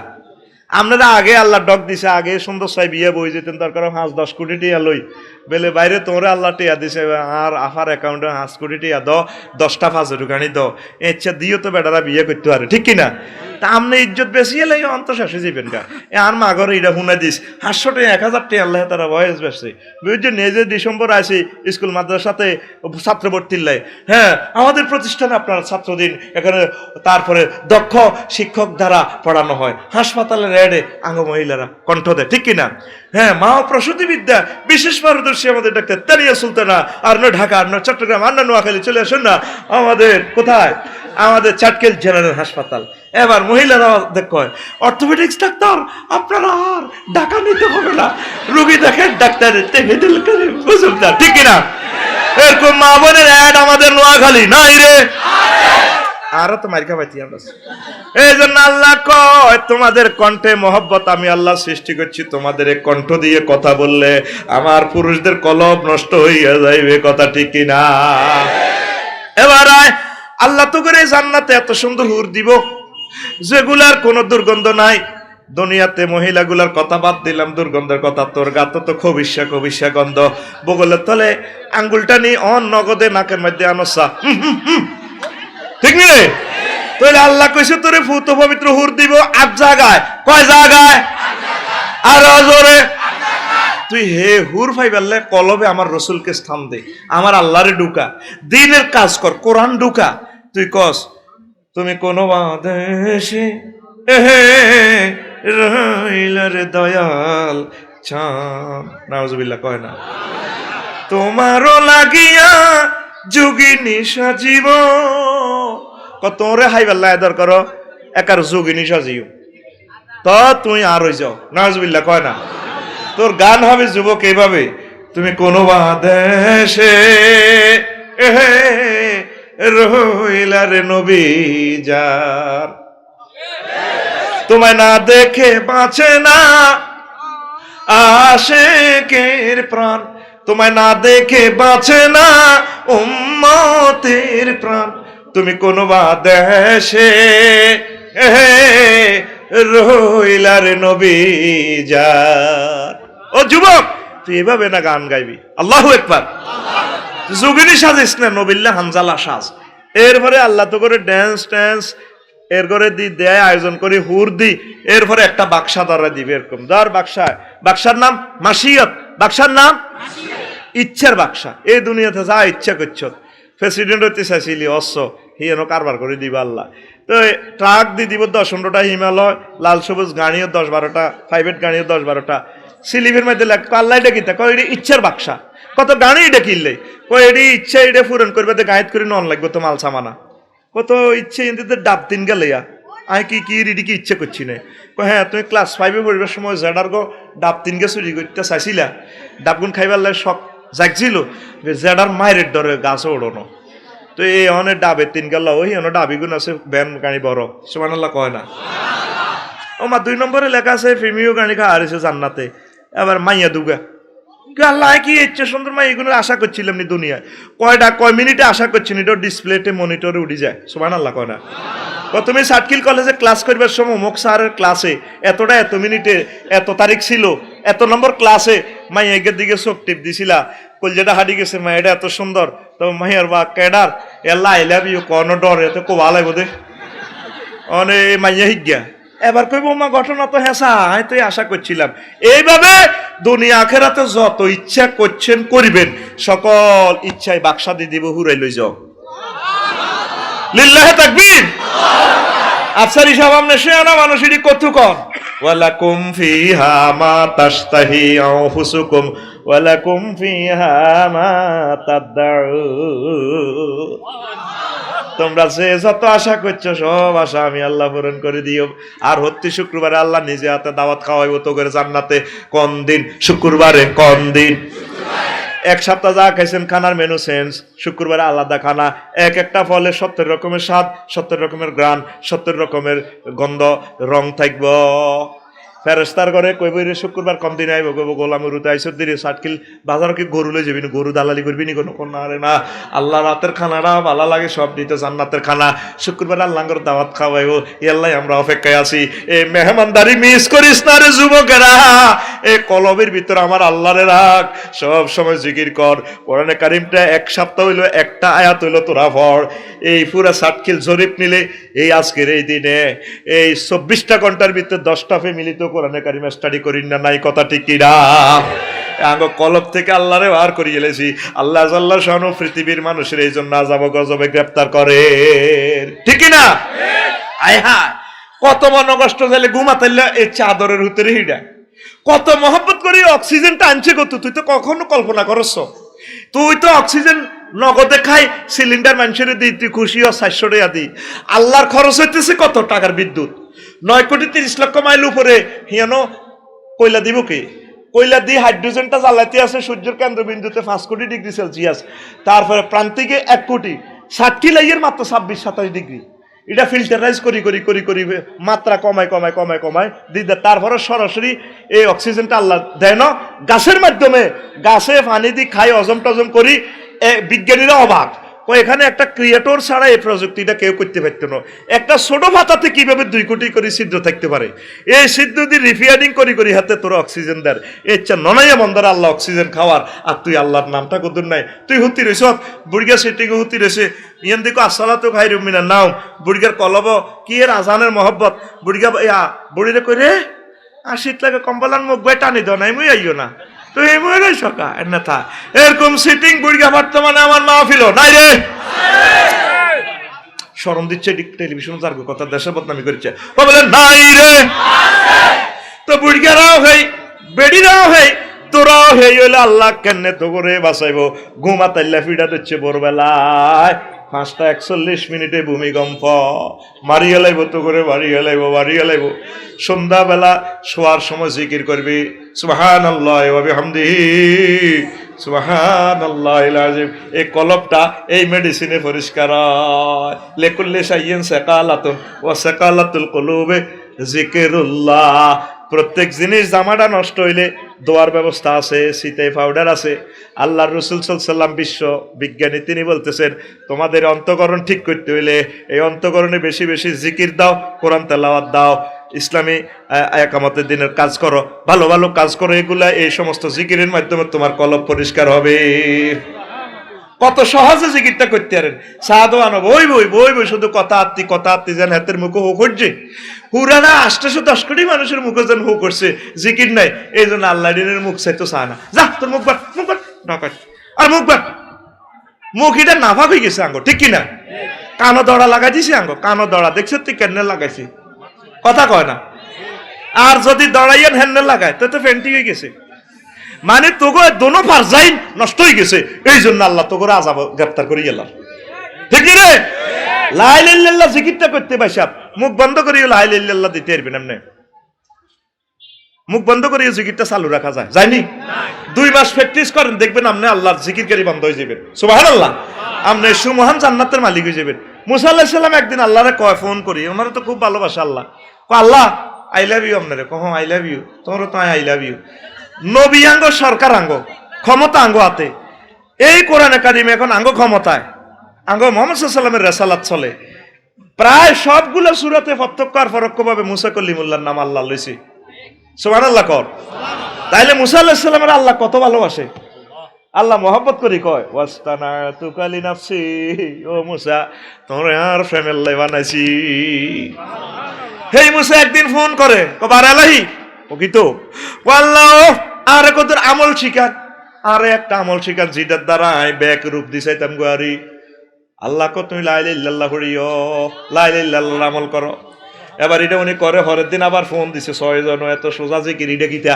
আপনারা আগে আল্লাহ ডক দিছে আগে সুন্দর সাহেব বিয়ে বই যেতেন দরকার 5-10 কোটি টিয়া লই বেলে বাইরে তোমরা আল্লাহ টিয়া দিছে আর আফার অ্যাকাউন্টে 5 কোটি টিয়া দাও 10টা 5 টাকা নি দাও ইচ্ছা দিও তো বেটারা বিয়ে করতে পারে ঠিক কি না তা আপনি ইজ্জত বেশি এলে অন্ত শেষে যাবেন কা আর মা ঘরে এটা শুনে দিস 500 টাকা 1000 টাকা আল্লাহ তারা বয়স বেশি বুঝছে নিজে ডিসেম্বর আসি স্কুল মাদ্রাসাতে ছাত্র ভর্তির লাই হ্যাঁ আমাদের প্রতিষ্ঠানে আপনার ছাত্রদিন এখানে তারপরে দক্ষ শিক্ষক দ্বারা পড়ানো হয় হাসপাতালের এডে আঙ্গ মহিলারা কণ্ঠ দেয় ঠিক কিনা হ্যাঁ মা প্রসূতি বিদ্যা বিশেষ পারদর্শী আমাদের ডাক্তার তানিয়া সুলতানা আর নয় ঢাকা আর নয় চট্টগ্রাম আর নোয়াখালী চলে আসুন না আমাদের কোথায় আমাদের চাটকেল জেনারেল হাসপাতাল এবার মহিলারা দেখো অর্থোপেডিক্স ডাক্তার আপনারা আর ঢাকা নিতে হবে না রোগী দেখেন ডাক্তারের তেহেদিল করে বুঝুমদার ঠিক কিনা এরকম মা বোনের অ্যাড আমাদের নোয়াখালী নাই রে আরো তো মাইকা পাইতি আমরা এই জন্য আল্লাহ কয় তোমাদের কণ্ঠে মহব্বত আমি আল্লাহ সৃষ্টি করছি তোমাদের এই কণ্ঠ দিয়ে কথা বললে আমার পুরুষদের কলব নষ্ট হইয়া যাইবে কথা ঠিক কিনা এবার আল্লাহ তো করে জান্নাতে এত সুন্দর হুর দিব যেগুলার কোনো দুর্গন্ধ নাই দুনিয়াতে মহিলাগুলার কথা বাদ দিলাম দুর্গন্ধের কথা তোর গাতো তো খবিসা গন্ধ বগলের তলে আঙ্গুলটা নিয়ে নগদে নাকের মধ্যে আনসা ঠিক নি রে তাহলে আল্লাহ কইছে তোরে ফুত পবিত্র হুর দিব 8 জায়গায় কয় জায়গায় আর জোরে তুই হে হুর ফাইবাল্লে কলবে আমার রসুলকে স্থান দে আমার আল্লাহরে ঢুকা দিনের কাজ কর কোরআন ঢুকা তুই কস তুমি কোন বাদেশে রইলারে দয়াল চাঁদ নাউজুবিল্লাহ কয় না তোমারও লাগিয়া যোগিনী সাজিব কত রে হাইবাল্লা এদার করো একার যোগিনী সাজিও তো তুই আর হয়ে যাও নাউজুবিল্লাহ কয় না তোর গান হবে যুবক এইভাবে তুমি কোন বাদেশে রইলারে নবী যার তোমায় না দেখে বাঁচে না আশিকের প্রাণ তোমায় না দেখে বাঁচে না উম্মতের প্রাণ তুমি কোন বাদেশে রইলারে নবী যার ও যুবক তুই এভাবে না গান গাইবি আল্লাহু আকবার যোগিনী সাজিস না নবিল্লা হানজালা সাজ এরপরে আল্লাহ তো করে ড্যান্স এর ঘরে দি দেয় আয়োজন করি হুর দি, এরপরে একটা বাক্সা ধরা দিবে এরকম ধর বাক্সা, বাক্সার নাম মাসিয়ত, বাক্সার নাম ইচ্ছার বাক্সা। এই দুনিয়াতে যা ইচ্ছা করছ, প্রেসিডেন্ট হইতে চাইছিলি অশ্ব হিয়েনো কারবার করে দিবা আল্লাহ। তো ট্রাক দিয়ে দিব 10-15টা, হিমালয় লাল সবুজ গাড়িও 10-12টা, প্রাইভেট গাড়িও 10-12টা, স্লিপের মধ্যে আল্লাহ এটা কিতা কয় এটা ইচ্ছার বাক্সা। কত গাড়ি এটা কিনলে কয় এটি ইচ্ছা এটা পূরণ করবে, গায়েত করে নন লাগবে তো মাল সামানা, কত ইচ্ছে কিন্তু ডাব তিন গেলে আই কি কি রেডি কি ইচ্ছে করছি না। হ্যাঁ তুমি ক্লাস 5-এ পড়বার সময় জেডার গো ডাব তিনকে চুরি করতে চাইছিলা, ডাবগুন খাইবার লাগে শখ জাগছিল, জেডার মায়ের ডরে গাছও ওড়ানো। তো এই অনেক ডাবে তিন গেল ওই অনেক ডাবিগুন আছে ব্যান গাড়ি বড় সুবহানাল্লাহ কয় না। ও মা 2 নম্বরে লেখা আছে ফিমিও গাড়ি খাওয়া হারিয়েছে জান্নাতে, এবার মাইয়া দুগা আল্লাহ কি ইচ্ছে সুন্দর মা এগুলো আশা করছিলাম নি দুনিয়ায়, কয় মিনিটে আশা করছি নি, ডিসপ্লেতে মনিটরে উঠে যায় সুবহানাল্লাহ কয় না। তুমি সাতকিল কলেজে ক্লাস করবার সময় মুখ স্যারের ক্লাসে এতটা এত মিনিটে এত তারিখ ছিল, এত নম্বর ক্লাসে মাইয়াকে দিকে চোখ টিপ দিছিলা, কলজেটা হাঁটি গেছে মাইয়াটা এত সুন্দর, তো মাইয়ার বা ক্যাডার এল্লা আই লাভ ইউ কোনো ডর এত কো ভালো বোধে অনে মাইয়া হিজ্ঞা এবার কইব মা ঘটনা তো হেসা আমি তো আশা করছিলাম। এইভাবে দুনিয়া আখেরাতে যত ইচ্ছা করছেন করিবেন, সকল ইচ্ছায় বাক্সা দিয়ে দিব হুরাই লই যাও। লিল্লাহে তাকবীর। আফসারি সাহেব আমনে শেয়ানা মানুষেরই কতক্ষণ ওয়ালাকুম ফিহা মা তাশতাহি আনফুসুকুম ওয়ালাকুম ফিহা মা তাদউন। তোমরা যে যত আশা করছো সব আশা আমি আল্লাহ পূরণ করে দিও। আর হত্তি শুক্রবারে আল্লাহ নিজে হাতে দাওয়াত খাওয়াইব তো করে জান্নাতে। কোন দিন? শুক্রবারে। কোন দিন? এক সপ্তাহ যা খাইছেন খানার মেনু চেঞ্জ, শুক্রবারে আলাদা খানা। এক একটা ফলে 70 রকমের স্বাদ, 70 রকমের গ্রান, 70 রকমের গন্ধ রং থাকব। ফেরেস্তার ঘরে কইব রে শুক্রবার কম দিন আইব, কইব গোলাম রুতে আইসর দিরে সাতকিল বাজার কি গরু লই যাবি, গরু দালালি করবি নি কোনো কোন আরে না। আল্লাহ রাতের খানাটা ভালো লাগে, সব দিতে জান্নাতের খানা। শুক্রবার আল্লাহর দাওয়াত খাওয়াইব, আল্লাহ আমরা অপেক্ষায় আছি। এই মেহমানদারি মিস করিস না রে যুবকেরা, এই কলবের ভিতর আমার আল্লাহরে রাখ, সব সময় জিকির কর। কোরআনে কারিমটা এক সপ্তাহ হইলো একটা আয়াত হইলো তোরা পড়। এই পুরা সাতকিল জরিপ নিলে এই আজকের এই দিনে এই 24টা ঘন্টার ভিতরে 10টা ফ্যামিলি তো কোরআনে কারিম স্টাডি করি না, নাই কথা ঠিক কি না? আঙ্গ কলব থেকে আল্লাহরে বার করি গেলেছি। আল্লাহ জাল্লা শানু পৃথিবীর মানুষের এই জন্য আযাব গজবে গ্রেফতার করে, ঠিক না? আয় হায়, কত মন কষ্ট যাইলে ঘুমাতাইলে এই চাদরের ভিতরে হিডা কত মহব্বত করি অক্সিজেনটা আনছে কত, তুই তো কখনো কল্পনা করছ? তুই তো অক্সিজেন নগদে খাই, সিলিন্ডার মানুষের দিই, তুই খুশি ও 400 টাকা দিই। আল্লাহর খরচ হইতেছে কত টাকার বিদ্যুৎ, 9,30,00,000 মাইল উপরে। হিয়ানো কয়লা দিব কি? কয়লা দিয়ে হাইড্রোজেনটা জ্বালাইতে আছে সূর্যের কেন্দ্রবিন্দুতে 5 কোটি ডিগ্রি সেলসিয়াস, তারপরে প্রান্তিকে 1 কোটি, 60 লাইয়ের মাত্র 26-27 ডিগ্রি। এটা ফিল্টারাইজ করি করি করি করি মাত্রা কমায় কমায় কমায় কমায় দিদা, তারপরে সরাসরি এই অক্সিজেনটা আল্লাহ দেয় না গাছের মাধ্যমে। গাছে পানি দিয়ে খাই, হজম টজম করি। বিজ্ঞানীরা অবাক, এখানে একটা ক্রিয়েটর ছাড়া এই প্রযুক্তিটা কেউ করতে পারতো না। একটা ছোট ভাতাতে কিভাবে 2 কোটি করে ছিদ্র থাকতে পারে, এই ছিদ্র দিয়ে রিফিয়ারিং করি করি হাতে তোর অক্সিজেন দেয়। ইচ্ছা ননাইয়া মন্দার আল্লাহ অক্সিজেন খাওয়ার, আর তুই আল্লাহর নামটা কদুর নাই। তুই হুতি রয়েছ বুড়িগা সেটিকে হুতি রয়েছে, ইয়ান দেখো আসলা তো খাই রুমিনা নাও বুড়িগার কলব কি এর আজানের মহব্বত। বুড়িগা বুড়িরে কই রে আর শীত লাগে কম্বলান মুখ বই টানি দাও নাই, মুই আইও না তো এই মনে সকা না থা এরকম সিটিং বুড়িগা বর্তমানে আমার মাহফিল নাই রে। শরম দিচ্ছে টেলিভিশন যার কথা দেশের বদনামি করেছে, বলে নাই রে। তো বুড়িগারাও হই, বেড়িরাও হই, তোরাও হই হইলে আল্লাহ কেনে তো করে বাঁচাইব। ঘুমাতাইল্লা ফিডা দিচ্ছে ভোরবেলায় 5:41 ভূমিকম্প, মারিয়ে লাইব তো করে বাড়িয়ে লাইব বাড়িয়ে লাইব। সন্ধ্যাবেলা শোয়ার সময় জিকির করবি সুবহানাল্লাহি ওয়া বিহামদিহি সুবহানাল্লাহিল আযীম। এই কলবটা এই মেডিসিনে পরিষ্কার হয়। লিকুল্লি শাইইন সাকালাতুন ওয়া সাকালাতুল কুলুবে যিকিরুল্লাহ। প্রত্যেক জিনিস জামাটা নষ্ট হইলে দোয়ার ব্যবস্থা আছে, সিতাই পাউডার আছে। আল্লাহর রাসূল সাল্লাল্লাহু আলাইহি ওয়াসাল্লাম বিশ্ব বিজ্ঞানী, তিনি বলতেছেন তোমাদের অন্তঃকরণ ঠিক করতে হইলে এই অন্তঃকরণে বেশি বেশি জিকির দাও, কোরআন তেলাওয়াত দাও, ইসলামী একামতের দিনের কাজ করো, ভালো ভালো কাজ করো। এগুলা এই সমস্ত জিকিরের মাধ্যমে তোমার কলব পরিষ্কার হবে। কত সহজে জিকিরটা করতে পারেন। সাদো আনো বই বই বই বই শুধু কথা আত্মি যেন হাতের মুখে হো করছে। পুরানা 810 কোটি মানুষের মুখে যেন হো করছে, জিকির নাই। এই জন্য আল্লাহ দিনের মুখ চাইতো চায় না। যা তোর মুখ বাট ঢাকায় আর মুখ বাট। মুখ এটা নাফাক হয়ে গেছে আঙ্গ, ঠিক কিনা? কানো দড়া লাগাই দিছি আঙ্গ, কানো দড়া দেখছে তুই কেন লাগাইছি, কথা কয় না। আর যদি দড়াইয়েন হ্যান্ডেল লাগায় তো ফেন্টি হয়ে গেছে। মানে তোগো দোনো ফারজাইন নষ্ট হয়ে গেছে। এই জন্য আল্লাহ তোগোর আযাব গ্রেফতার করে গেলাম, ঠিক কি রে? লা ইলাহা ইল্লাল্লাহ জিকিরটা করতে বাইসাব মুখ বন্ধ করিয়ে লা ইলাহা ইল্লাল্লাহ দিতে পারবেন এমনি। মুখ বন্ধ করিয়ে জিকিরটা চালু রাখা যায়, যায়নি? 2 মাস প্র্যাকটিস করেন, দেখবেন আপনি আল্লাহর জিকিরকারী বন্ধ হয়ে যাবেন। সুবহানাল্লাহ। আপনি সুমহান জান্নাতের মালিক হয়ে যাবেন। মুসা আলাইহিস সালাম একদিন আল্লাহরে কয়, ফোন করি, ওনারা তো খুব ভালোবাসে আল্লাহ। আল্লাহ আই লাভ ইউ, আপনারে কহ আই লাভ ইউ, তোমারও তো আই লাভ ইউ। নবী আঙ্গ, সরকার আঙ্গ, ক্ষমতা আঙ্গ হাতে। এই কোরআনে কারিম এখন আঙ্গ ক্ষমতায়, আঙ্গ মুহাম্মদ সাল্লাল্লাহু আলাইহি ওয়াসাল্লামের রিসালাত চলে। প্রায় সবগুলো সূরাতে প্রত্যক্ষ আর পরোক্ষভাবে মুসা কলিমুল্লাহর নাম আল্লাহ লইছে। সুবহানাল্লাহ কর। তাইলে মুসা আলাইহিস সালামের আল্লাহ কত ভালোবাসে। আল্লাহ মহব্বত করি কয়, ওয়াস্তানা তুকালি নাফসি, ও মুসা তোরে আর ফ্যামিলি বানাইছি। হেই মুসা একদিন ফোন করে, কবার আলাহি ও কি তো আল্লাহ আর কত আমল শিখান, আরে একটা আমল শিখান যেটার দ্বারা আই ব্যাক রূপ দিছাইতাম গোয়ারি। আল্লাহ কত তুমি লা ইলাহা ইল্লাল্লাহ পড়িও, লা ইলাহা ইল্লাল্লাহ আমল করো। এবার এটা উনি করে, হরের দিন আবার ফোন দিছে 6 জন, এত সোজা জিকির এটা কিতা?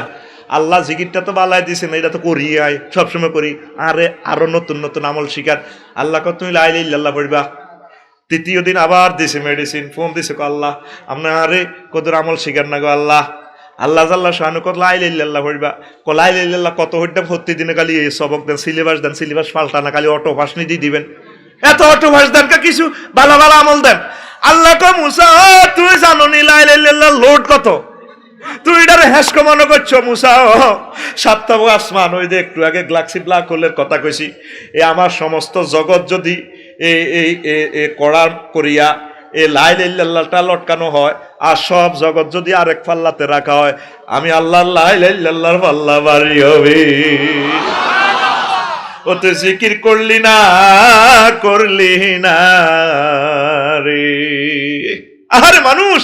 আল্লাহ জিকিরটা তো বালাই দিছে না, এটা তো করি আই সবসময় করি। আরে আরো নতুন নতুন আমল শিখার। আল্লাহ কত তুমি লা ইলাহা ইল্লাল্লাহ পড়িবা। 3য় দিন আবার দিছে মেডিসিন, ফোন দিছে আল্লাহ আপনার আরে কদর আমল শিখার না গো আল্লাহ। আল্লাহ জাল্লাহ শানু কত লা ইলাহা ইল্লাল্লাহ পড়িবা। ক লা ইলাহা ইল্লাল্লাহ কত হইতাম প্রতিদিনে খালি এই সবক দেন, সিলেবাস দেন, সিলেবাস পাল্টা না, খালি অটো ভাষ নিয়ে দিবেন। এত অটো ভাষ দেন কা কিছু ভালো ভালো আমল দেন। আল্লাহ কো মুসা তুই জানো নি লা ইলাহা ইল্লাল্লাহ লোড কত? তুই এটারে হেসক মনে করছো মুসা? 7টা আসমান, ওই যে একটু আগে গ্যালাক্সি ব্ল্যাক হোলের কথা কইছি, এ আমার সমস্ত জগৎ যদি এই কড়া করিয়া এই লা ইলাহা ইল্লাল্লাহটা লটকানো হয়, আর সব জগৎ যদি আরেক পাল্লাতে রাখা হয়, আমি আল্লাহ লা ইলাহা ইল্লাল্লাহর পাল্লা ভারী হবে। ও তুই জিকির করলি না রে। আরে মানুষ,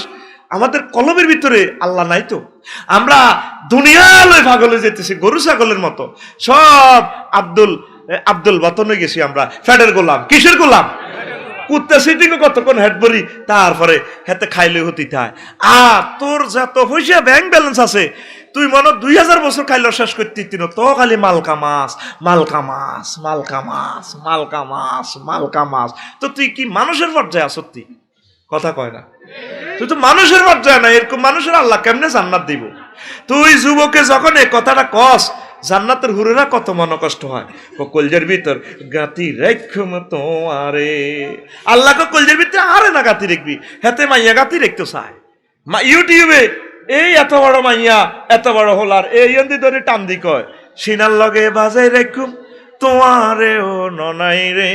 আমাদের কলবের ভিতরে আল্লাহ নাই তো। আমরা দুনিয়ালয় পাগল হয়ে যেতেছি গরু ছাগলের মতো। সব আব্দুল বাতন হয়ে গেছি আমরা, ফ্যাটের গোলাম। কিসের গোলাম? কুত্তা সিটিং কতক্ষণ হেড বলি, তারপরে হেতে খাইলে হতি থায়। আর তোর যত পয়সা ব্যাংক ব্যালেন্স আছে, তুই মনে 2000 বছর খাইলেও শেষ করতে তিন, তো খালি মালকা মাছ মালকা মাছ মালকা মাছ মালকা মাছ মালকা মাছ। তো তুই কি মানুষের পর্যায়ে আস? সত্যি কথা কয় না, তুই তো মানুষের পর্যায়ে না। এরকম মানুষের আল্লাহ কেমনে জান্নাত দিব? তুই যুবকে যখন এই কথাটা কস, জান্নাতের হুরেরা কত মন কষ্ট হয়। কলজের ভিতর গাতি রেখম তোমারে, আল্লাহ কলজের ভিতরে আরে না গাতি রেখবি, হেতে মাইয়া গাতি রেখতে চায়। ইউটিউবে এই এত বড় মাইয়া এত বড় হোলার এই অন্দি ধরে টান দি কয়, সিনার লগে বাজাই রেখুম তোমারে ও ননাই রে,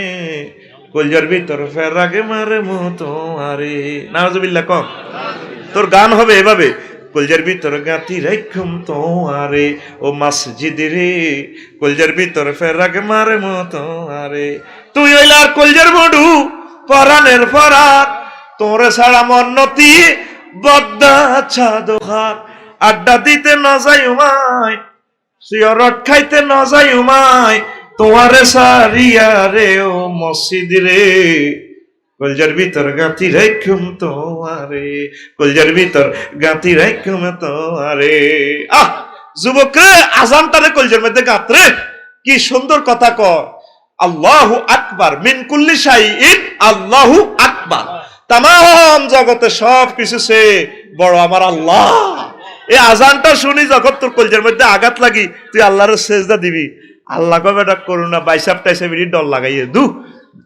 কলজের ভিতর ফেরাগে মারে মু তোমারে। নাউজুবিল্লাহ কম। তোর গান হবে এভাবে, কলজের ভিতর গাঁথি রেখুম তোমারে ও মসজিদ রে, কলজের ভিতর ফেরাগে মারে মু তোমারে। তুই হইলার কলজের বডু পরানের পরান, তোরে ছাড়া মন্নতি বদ্দা ছাদোখার। আড্ডা দিতে ন যাই উমায়, সিগারেট খাইতে ন যাই উমায়, তোমারে সারিয়া রে ও মসজিদ রে, কলজার ভিতর গাঁথি রেখুম তোমারে, কলজার ভিতর গাঁথি রেখুম তোমারে। আহ যুবক রে, আজানটারে কলজার মধ্যে গাঁথ রে। কি সুন্দর কথা কয়, আল্লাহু আকবার মিন কুল্লি শাইইন, আল্লাহু আকবার। তামাম জগতে সব কিছু সে বড় আমার আল্লাহ। এই আজানটা শুনি যখন তোর কলজার মধ্যে আঘাত লাগি, তুই আল্লাহর সেজদা দিবি। আল্লাহ কবে এটা করুণা বাইসাপ টাইসে মিনিট ডর লাগাইয়ে দু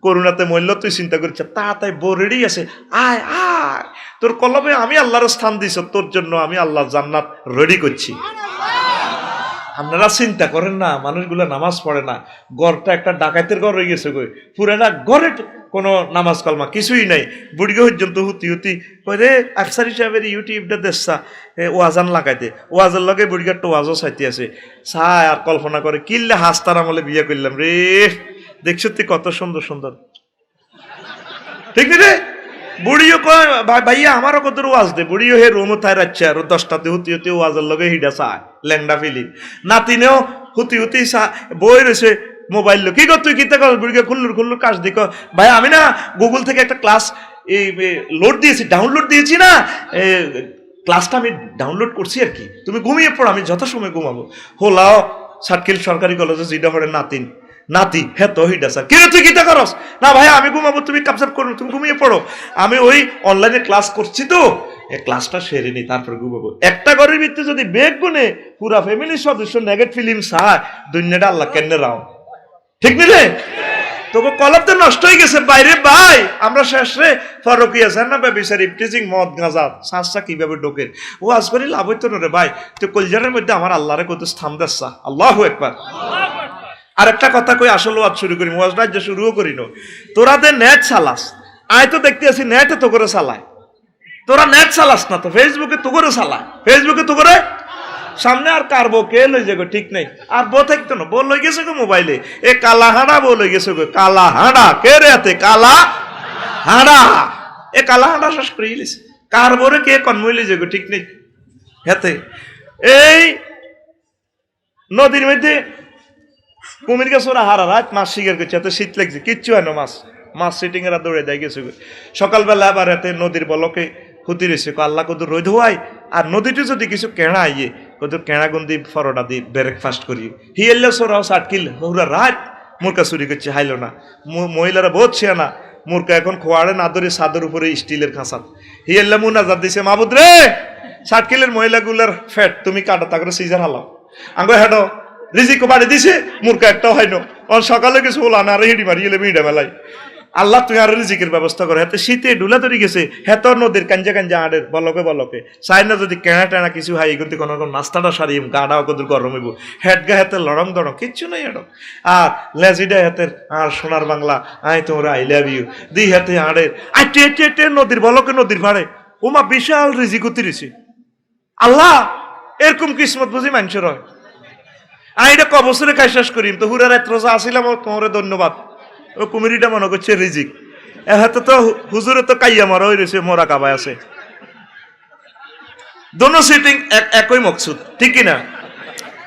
করুণাতে মরল, তুই চিন্তা করছিস তাড়াতাড়ি বোরেডি আছে, আয় আয় তোর কলবে আমি আল্লাহর স্থান দিছ, তোর জন্য আমি আল্লাহ জান্নাত রেডি করছি। আপনারা চিন্তা করেন না, মানুষগুলো নামাজ পড়ে না, ঘরটা একটা ডাকাতের ঘর হয়ে গেছে, পুরানা ঘরে কোনো নামাজ কলমা কিছুই নাই। বুড়িগে পর্যন্ত হুতি হুতি রে আফসারি সাহেবের ইউটিউবটা দেখছা ওয়াজান লাগাইতে, ওয়াজের লগে বুড়িগার তো ওয়াজও চাইতে আছে, চায় আর কল্পনা করে কিনলে হাস্তার আমলে বিয়ে করলাম রে, দেখছো তুই কত সুন্দর সুন্দর, ঠিক রে? বুড়িও কয় ভাইয়া আমারও কত ওয়াজ দে, বুড়িও হে রুমও থাই রাখছে আর 10টাতে হুতি হুতি ওয়াজের লগে হিডা চায় ল্যাংডা ফিলি, নাতিনেও হুতি হুতি বই রয়েছে মোবাইল কি কর তুই কিতা কর, বুড়িকে খুল্লুর কাজ দিক ভাই আমি না গুগল থেকে একটা ক্লাস লোড দিয়েছি, ডাউনলোড দিয়েছি না, ক্লাসটা আমি ডাউনলোড করছি আর কি, তুমি ঘুমিয়ে পড়ো, আমি যথাসময় ঘুমাবো। হোলাও সাতকিল সরকারি কলেজে জিডা হরে নাতি হ্যাঁ তো হিডা স্যার কিরে তুই কিতা করস, না ভাই আমি ঘুমাবো, তুমি কাপসাপ করো, তুমি ঘুমিয়ে পড়ো, আমি ওই অনলাইনে ক্লাস করছি তো ক্লাসটা সেরে নি তারপর ঘুমাবো। একটা ঘরের ভিতরে যদি বেগ গুনে পুরা ফ্যামিলির সদস্য নেগেট ফিল্ম সার দুনিয়াটা আল্লাহ কেন রাও, ঠিক নি রে? তোকে কলম তো নষ্ট হয়ে গেছে বাইরে ভাই, আমরা শেষে ফরকিয়া জান না বেবিচারি টিচিং মদ গাঁজা শ্বাসটা কিভাবে ঢোকের ও আজ করি লাভ হইতো না রে ভাই, তুই কলজারের মধ্যে আমার আল্লাহরে কত স্থান দেচ্ছা, আল্লাহু আকবার। আর একটা কথা কই আসলে ওয়াজ শুরু করি, ওয়াজ রাজ্য শুরুও করি না, তোরা দে নেট চালাস, আয় তো দেখতে আছি নেটে তো করে চালায়, তোরা নেট চালাস না তো ফেসবুকে তো করে চালায়, ফেসবুকে তো করে সামনে আর কার বউ কে লই যাগো ঠিক নেই, আর বউ থাকতো না, বউ লই গেছে গো মোবাইলে, এ কালা হাঁড়া বউ লই গেছে গো, কালা হাঁড়া কে রে হাতে কালা হাঁড়া, এ কালা হাঁড়া শেষ করে গেছে, কার বউরে কে কনমই লই যাগো ঠিক নেই হাতে। এই নদীর মধ্যে কুমির গেছে ওরা হারা রাত মাছ শিকার করছে, এত শীত লাগছে কিচ্ছু হয় না, মাছ সিটিং এরা দৌড়ে দেয় গেছে, সকালবেলা আবার এতে নদীর বলকে হুতি রয়েছে, আল্লাহ কত রোদ হওয়াই, আর নদীতে যদি কিছু কেনা আইয়ে কত কেনা গন্দি ফরোটা দি ব্রেকফাস্ট করি, হিয়েল্লা সোরাও 60 কিল পুরা রাত মুরকা চুরি করছে, হাইলো না মহিলারা বহুত ছে না, মুরকা এখন খোয়াড়ে না ধরে ছাদের উপরে স্টিলের খাঁচাত, হিয়েল্লা মুনাজাত দিছে মাহবুদ রে 60 কিলের মহিলাগুলার ফ্যাট তুমি কাটা তা করে সিজার হালাও, আঙ্গ হেডো রিজিক বাড়ি দিছে মুরকা একটাও হয় না, সকালে কিছু হলো না, আর হিডি মারি এলে মিডা মেলাই, আল্লাহ তুই আর রিজিকের ব্যবস্থা করে, হাতে শীতে ডুলা তৈরি গেছে, হেত নদীর কাঞ্জা আড়ের বলকে চাই না যদি কেনা টেনা কিছু হয় কিন্তু কোনো রকম নাস্তাটা সারিম গাড়াও কত গরম হইব, হেড গা হাতে লড়ম দড়ম কিচ্ছু নাই এরম, আর লেজিডা হাতের আর সোনার বাংলা আই তোমরা আই লাভ ইউ দি হাতে আড়ের আইটে নদীর বলকে নদীর ভাড়ে ওমা বিশাল রিজিক উতিরিছে, আল্লাহ এরকম কিসমত বুঝি মানুষের হয়, আমি এটা কবছরে খাই শেষ করিম তো হুরার এত রোজা আসিলাম তোমার ধন্যবাদ, ও কুমিরিটা মনে করছে রিজিক, এহাতে তো হুজুরে তো কাইয়া মারা হয়ে রয়েছে, মোরা কাবায় আছে, দোনো সিটিং একই মকসুদ, ঠিক কিনা?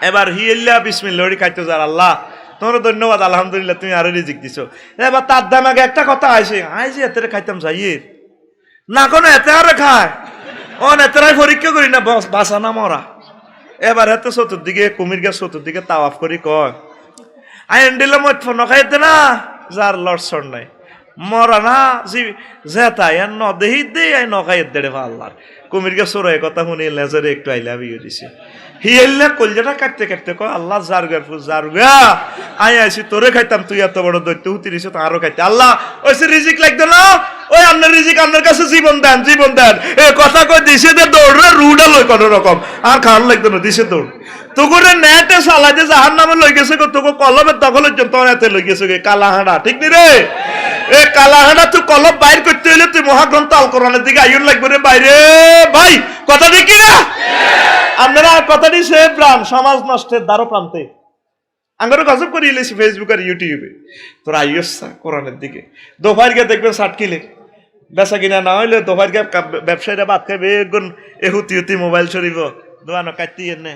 এবার হিয়েল্লা বিসমিল্লাহ খাইতে যার আল্লাহ তোমার ধন্যবাদ, আলহামদুলিল্লাহ তুমি আরো রিজিক দিছো, এবার তার দাম আগে একটা কথা আইসে আইসে এতে খাইতাম যাইয়ে না কোনো এতে আরে খায় ও এতেরাই পরীক্ষা করি না বাসা না মরা, এবার হাতে চতুর্দিকে কুমির গাছ চতুর্দিকে তাওয়াফ করি কয় আই এন্ডিলে মই নখাইতে না যার লড়ছর নাই মরা না জি জেতাই আর ন দেহি দে আই নখাই দেড়ে আল্লাহ, কুমির গাছ চোরাই কথা শুনি লেজারে একটু আইলা বিয়ে দিছে, হিয়েল্লা কলজাটা কাটতে কয় আল্লাহ জারগা আই আইসি তোরে খাইতাম তুই এত বড় দৈত্য হুতিরিস তো আরো খাইতে, আল্লাহ ওই রিজিক লাগতো না, ওই আপনার রিজিক আপনার কাছে জীবন দেন এ কথা কই দিছে দে দৌড়ে রুডা লই কোন রকম আর খাওয়ার লাগতো না, দিছে দৌড় তোকে নেটে চালাইতে জাহার নামে লই গেছে গো, তোকে কলমের দখলের জন্য তোর এতে লই গেছে কালা হাঁড়া, ঠিক নি রে? এ কালা হাঁড়া তুই কলম বাইর করতে হইলে তুই মহাগ্রন্থ আল কোরআনের দিকে আইন লাগবে রে বাইরে ভাই, কথা দেখি না আপনারা কথাটি সে প্রাণ সমাজ নষ্টের দ্বারো প্রান্তে আঙ্গারও গজব করে ইলেছি ফেসবুক আর ইউটিউবে, তোরা আইসা কোরআনের দিকে দোফার গিয়ে দেখবেন 60 কিলে বেচা কিনা না হইলে দোফার গিয়ে ব্যবসায়ীরা ভাত খাইবে একগুণ এ হুতি মোবাইল সরিব দোয়ানো কাটতি এনে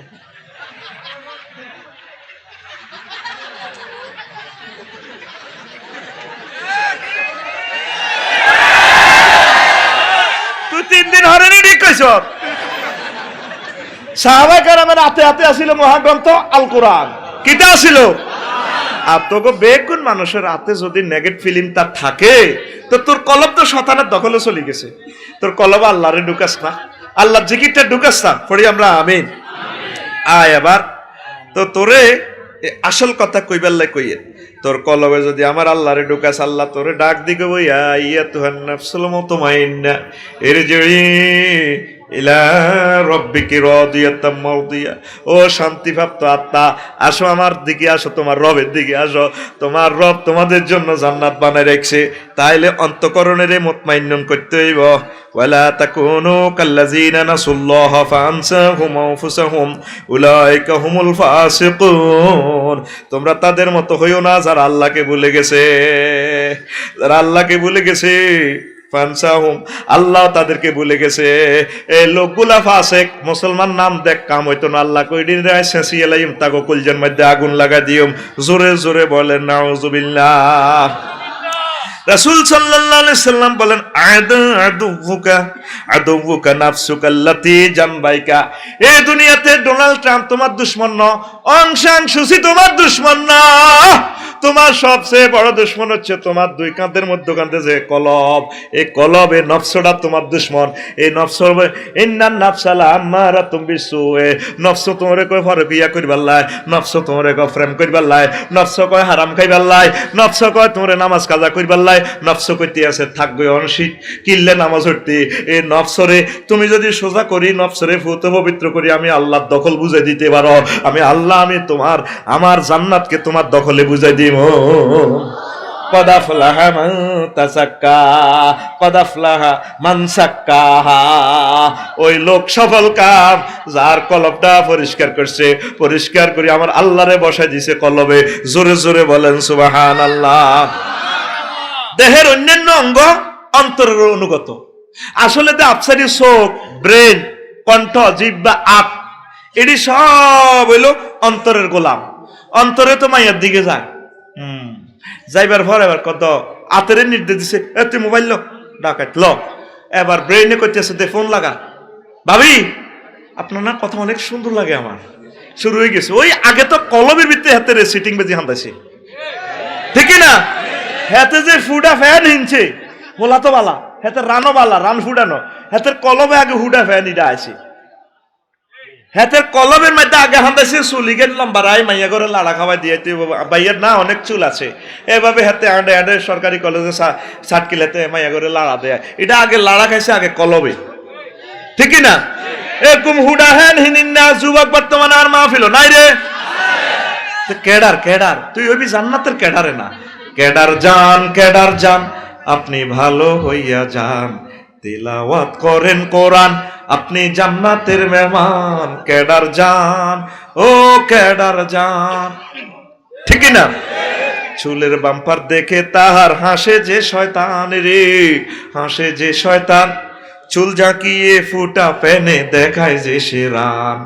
তুই 3 দিন হরেনি ঠিক কইছ, সাহাবায়ে কেরামের হাতে আসিল মহাগ্রন্থ আল কোরআন, কিটা আসিল, আর তোকে বেগুন মানুষের হাতে যদি নেগেটিভ ফিলিং তার থাকে তো তোর কলব তো শতানের দখলে চলে গেছে, তোর কলব আল্লাহরে ঢুকাস না, আল্লাহর জিকিরটা ঢুকাস না, পড়ি আমরা আমিন। আয় আবার তো তোরে আসল কথা কইবার লাই কইয়ে তোর কলবে যদি আমার আল্লাহরে ঢুকাস, আল্লাহ তোরে ডাক দিকে বইয়া ইয়া তুহান নাফসুল মুতমাইন্না ইরজিই ইলা রাব্বিকি রাদিয়াতাম মারদিয়া। ও শান্তিপ্রাপ্ত আত্মা, আসো আমার দিকে আসো, তোমার রবের দিকে আসো। তোমার রব তোমাদের জন্য জান্নাত বানায় রাখছে, তাইলে অন্তঃকরণের মুতমাইন্নুন করতে হইব। ওয়ালা তাকুনু কাল্লাযিনা নাসুল্লাহা ফাআনসাহুম আনফুসাহুম উলাইকা হুমুল ফাসিকুন। তোমরা তাদের মতো হইও না যারা আল্লাহকে ভুলে গেছে, যারা আল্লাহকে ভুলে গেছে। ফানসাহুম, আল্লাহ তাদেরকে ভুলে গেছে। এই লোকগুলা ফাসেক, মুসলমান নাম দেখ কাম হইতো না। আল্লাহ কইদিন রে শেষিয়ে লাইম তাগো কলজের মধ্যে আগুন লাগা দিও। জোরে জোরে বলেন নাউজুবিল্লাহ। রাসূল সাল্লাল্লাহু আলাইহি সাল্লাম বলেন আদুউকা নাফসুকা আল্লাতী জানবাইকা। এই দুনিয়াতে ডোনাল্ড ট্রাম্প তোমার দুশমন না, অং সান সুচি তোমার দুশমন না। তোমার সবচেয়ে বড় দুশমন হচ্ছে তোমার দুই কাঁধের মধ্যখানে যে কলব, এই কলবে নফসটা তোমার দুশমন। এই নফস ইন্নান নাফসালা আম্মারাতুম বিসুয়ে, নফস তোমারে কয় ফরবিয়া কইবার লাই, নফস তোমারে কয় প্রেম কইবার লাই, নফস কয় হারাম খাইবার লাই, নফস কয় তোমারে নামাজ কাজা কইবার লাই, নফস কইতে আছে থাকবে অনশিক কিল্লে নামাজ পড়তে। এই নফসরে তুমি যদি সোজা করি, নফসরে ফুত পবিত্র করি, আমি আল্লাহর দখল বুঝাই দিতে পারো। আমি আল্লাহ, আমি তোমার আমার জান্নাতকে তোমার দখলে বুঝাই দিব। قد أفلح من تزكى قد أفلح من زكاها। ওই লোক সফল কাম যার কলবটা পরিষ্কার করছে, পরিষ্কার করে আমার আল্লাহরে বসাই দিছে কলবে। জোরে জোরে বলেন সুবহানাল্লাহ। দেহের অন্যান্য অঙ্গ অন্তরের অনুগত। আসলে তো আফসারি চোখ, ব্রেন, কণ্ঠ, জিহ্বা, আখ, এটি সব হইল অন্তরের গোলাম। অন্তরে তো মাইয়ার দিকে যায়। যাইবার পর এবার কত আতেরে নির্দেশ দিছে, তুই মোবাইল লো, ডাকাত ল। এবার ব্রেইনে করতেছে দে ফোন লাগা। ভাবি আপনার না কথা অনেক সুন্দর লাগে আমার। শুরু হয়ে গেছে। ওই আগে তো কলমের ভিতরে হাতে সিটিং বেজি হান্দাইছে, ঠিক না? হাতে যে ফুডা ফ্যান হিনছে বলা তো বালা, হাতে রানো বালা, রান ফুডানো, হাতের কলমে আগে হুডা ফ্যান ইটা আছে। হাতের কলমের মধ্যে আগে হান্দাইছে চুলি গেল লম্বারাই মাইয়া করে লাড়া খাওয়াই দিয়ে, বাইয়ের না অনেক চুল আছে, এভাবে হাতে আঁডে আঁডে সরকারি কলেজে সাটকিলাতে মাইয়া করে লাড়া দেয়। এটা আগে লাড়া খাইছে আগে কলবে, ঠিক না? এরকম হুডা হ্যান হিনিন না যুবক বর্তমানে আর মাহফিল নাই রে। কেডার কেডার তুই হইবি জান্নাতের কেডারে না। কেডার জান আপনি ভালো হইয়া যান, তিলাওয়াত করেন কোরআন, আপনি জান্নাতের মেহমান। কেডার জান, ও কেডার জান, ঠিক না? চুলের বাম্পার দেখে তাহার হাসে যে শয়তান রে, হাসে যে শয়তান। চুল জাকিয়ে ফুটা পেনে দেখায় যে সে রান।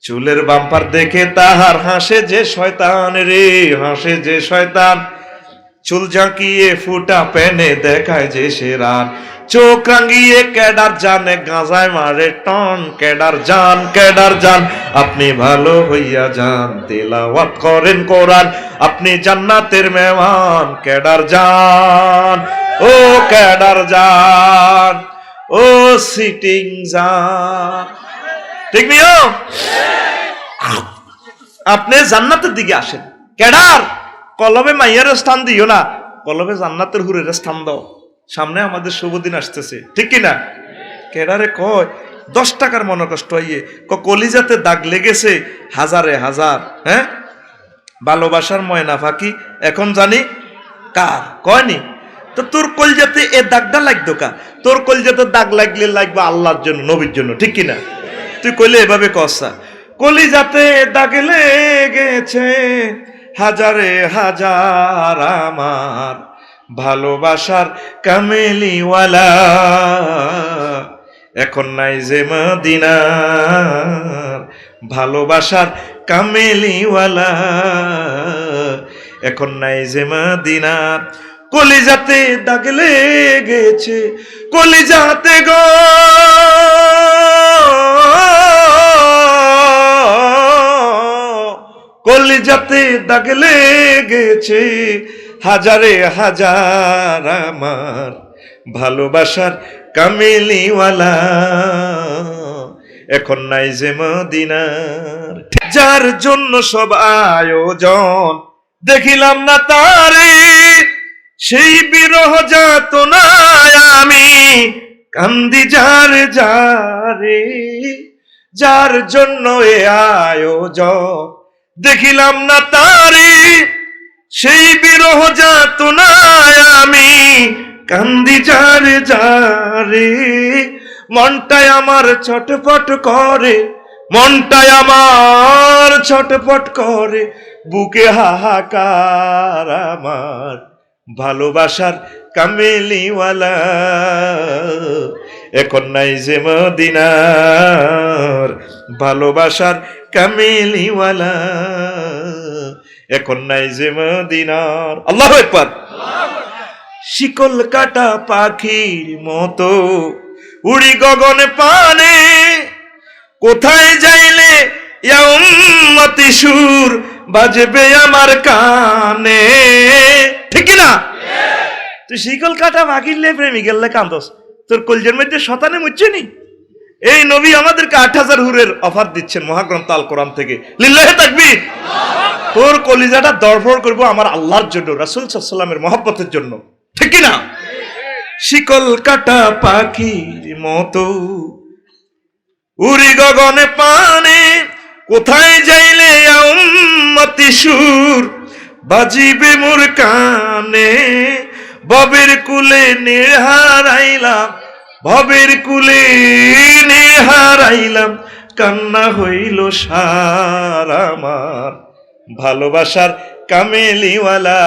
চুলের বাম্পার দেখে তাহার হাসে যে শয়তান রে, হাসে যে শয়তান। চুল ঝাঁকিয়ে ফুটা পেনে দেখায় যে সে রান। চোখ রাঙিয়ে কেডার জানে গাঁজায় মারে টন। কেডার জান আপনি ভালো হইয়া যান, তিলাওয়াত করেন কোরআন, আপনি জান্নাতের মেহমান। কেডার জান, ও কেডার জান, ও সিটিং জান, ঠিক নিও। আপনি জান্নাতের দিকে আসেন। কেডার কলবে মাইয়ার স্থান দিও না, কলবে জান্নাতের হুরের স্থান দাও। সামনে আমাদের শুভ দিন আসতেছে, ঠিক কিনা? কেডারে কয় 10 টাকার মনে কষ্ট হইয়ে কলিজাতে দাগ লেগেছে হাজারে হাজার। হ্যাঁ, ভালোবাসার ময়না ফাঁকি এখন জানি কার কয়নি। তো তোর কলিজাতে এ দাগটা লাগতো কা? তোর কলিজাতে দাগ লাগলে লাগবে আল্লাহর জন্য, নবীর জন্য, ঠিক কিনা? তুই কইলে এভাবে কসা, কলিজাতে দাগ লেগেছে হাজারে হাজার আমার ভালোবাসার কামেলিওয়ালা, এখন নাই যে মদিনার ভালোবাসার কামেলিওয়ালা, এখন নাই যে মদিনার। কলিজাতে দাগ লেগেছে, কলিজাতে গো কলিজাতে দাগ লেগেছে হাজারে হাজার আমার ভালোবাসার কামেলিওয়ালা, এখন নাই যে মদিনার। যার জন্য সব আয়োজন দেখিলাম না তারে, সেই বিরহ যাতনায় আমি কান্দি যারে যারে, যার জন্য এ আয়োজন দেখিলাম না তারে। সেই বিরহ যাতনায় আমি কান্দি যারে যারে, মনটাই আমার ছটফট করে, মনটাই আমার ছটফট করে, বুকে হাহাকার আমার ভালোবাসার কামেলিওয়ালা এখন নাই যে মদিনার, ভালোবাসার কামেলিওয়ালা এখন নাই যে মদিনার। আল্লাহু আকবার। শিকল কাটা পাখির মতো উড়ি গগনে পানে, কোথায় যাইলে ইয়া উম্মতি সুর বাজবে আমার কানে, ঠিক না? তুই শিকল কাটা পাখিরলে প্রেমিকেরলে কান্দস, তোর কলজের মধ্যে শতানে মুচ্ছে নি? এই নবী আমাদেরকে 8000 হুরের অফার দিচ্ছেন মহাগ্রন্থ আল কোরআন থেকে। লিল্লাহি তাকবীর। তোর কলিজাটা দরফর করবো আমার আল্লাহর জন্য, রাসূল সাল্লাল্লাহু আলাইহি ওয়াসাল্লামের মহব্বতের জন্য, ঠিক না? শিকল কাটা পাখির মতো উড়ি গগনে পানে, কোথায় যাইলে উম্মতি সুর বাজিবে মোর কানে, ভবের কুলে নিহারাইলাম, ভবের কুলে নিহারাইলাম, কান্না হইল সার আমার ভালোবাসার কামেলিওয়ালা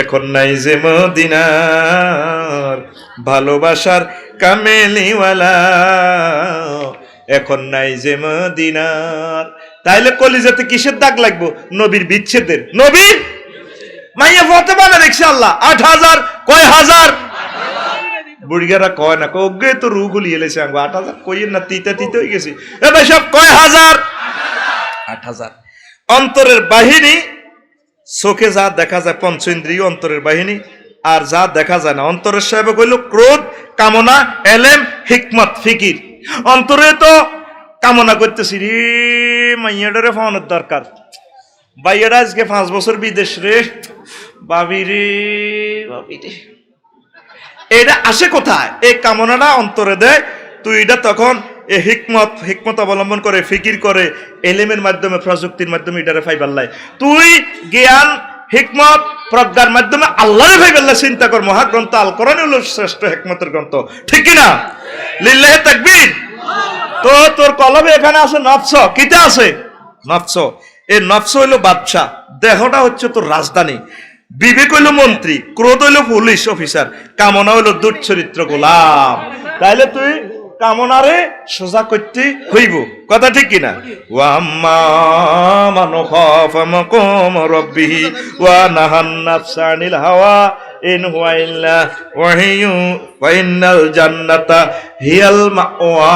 এখন নাই যে মদিনার, ভালোবাসার কামেলিওয়ালা এখন নাই যে মদিনার। তাইলে কলিজাতে কিসের দাগ লাগবো? নবীর বিচ্ছেদের। নবীর মাইয়া ফতেমা দেখছে আল্লাহ 8000 কয় হাজার, বুড়িগারা কয় না কগে তো রু গুলি এলেছে 8000 কইয়েন না, তিতে তিতে হয়ে গেছি। এ ভাই সব কয় হাজার? 8000। অন্তরের বাহিনী চোখে যা দেখা যায় পঞ্চ ইন্দ্রিয় অন্তরের বাহিনী, আর যা দেখা যায় না অন্তরের সাহেব কইল ক্রোধ, কামনা, এলেম, হিকমত, ফিকির। অন্তরে তো কামনা করতেছি রে মাইয়াডারে পাওয়ানোর দরকার, বাইয়াটা আজকে 5 বছর বিদেশ রে, বাবি রে বাবি রে। এটা আসে কোথায়? এই কামনাটা অন্তরে দেয়, তুই এটা তখন এই হিকমত অবলম্বন করে, ফিকির করে, এলেমের মাধ্যমে, প্রযুক্তির মাধ্যমে এটারে ফাইবাল্লাই। তুই জ্ঞান, হিকমত, প্রজ্ঞার মাধ্যমে আল্লাহরে ফাইবাল্লাই। চিন্তা কর, মহাগ্রন্থ আল কোরআন হলো শ্রেষ্ঠ হিকমতের গ্রন্থ, ঠিক কিনা? লিল্লাহি তাকবীর। তো তোর কলবে এখানে আছে নফস, কিটা আছে? নফস। এই নফস হইল বাদশা, দেহটা হচ্ছে তোর রাজধানী, বিবেক হইল মন্ত্রী, ক্রোধ হইল পুলিশ অফিসার, কামনা হইল দুচ্চরিত্র গোলাম। তাইলে তুই কামনারে সোজা করতে হইব, কথা ঠিক কিনা? ওয়াম্মা মান খাফা মাকাম রাব্বিহি ওয়া নাহান নাফসা আনিল হাওয়া ইন হুয়া ইল্লা ওয়াহিয়ু ওয়া ইন্নাল জান্নাতা হিয়াল মাওয়া।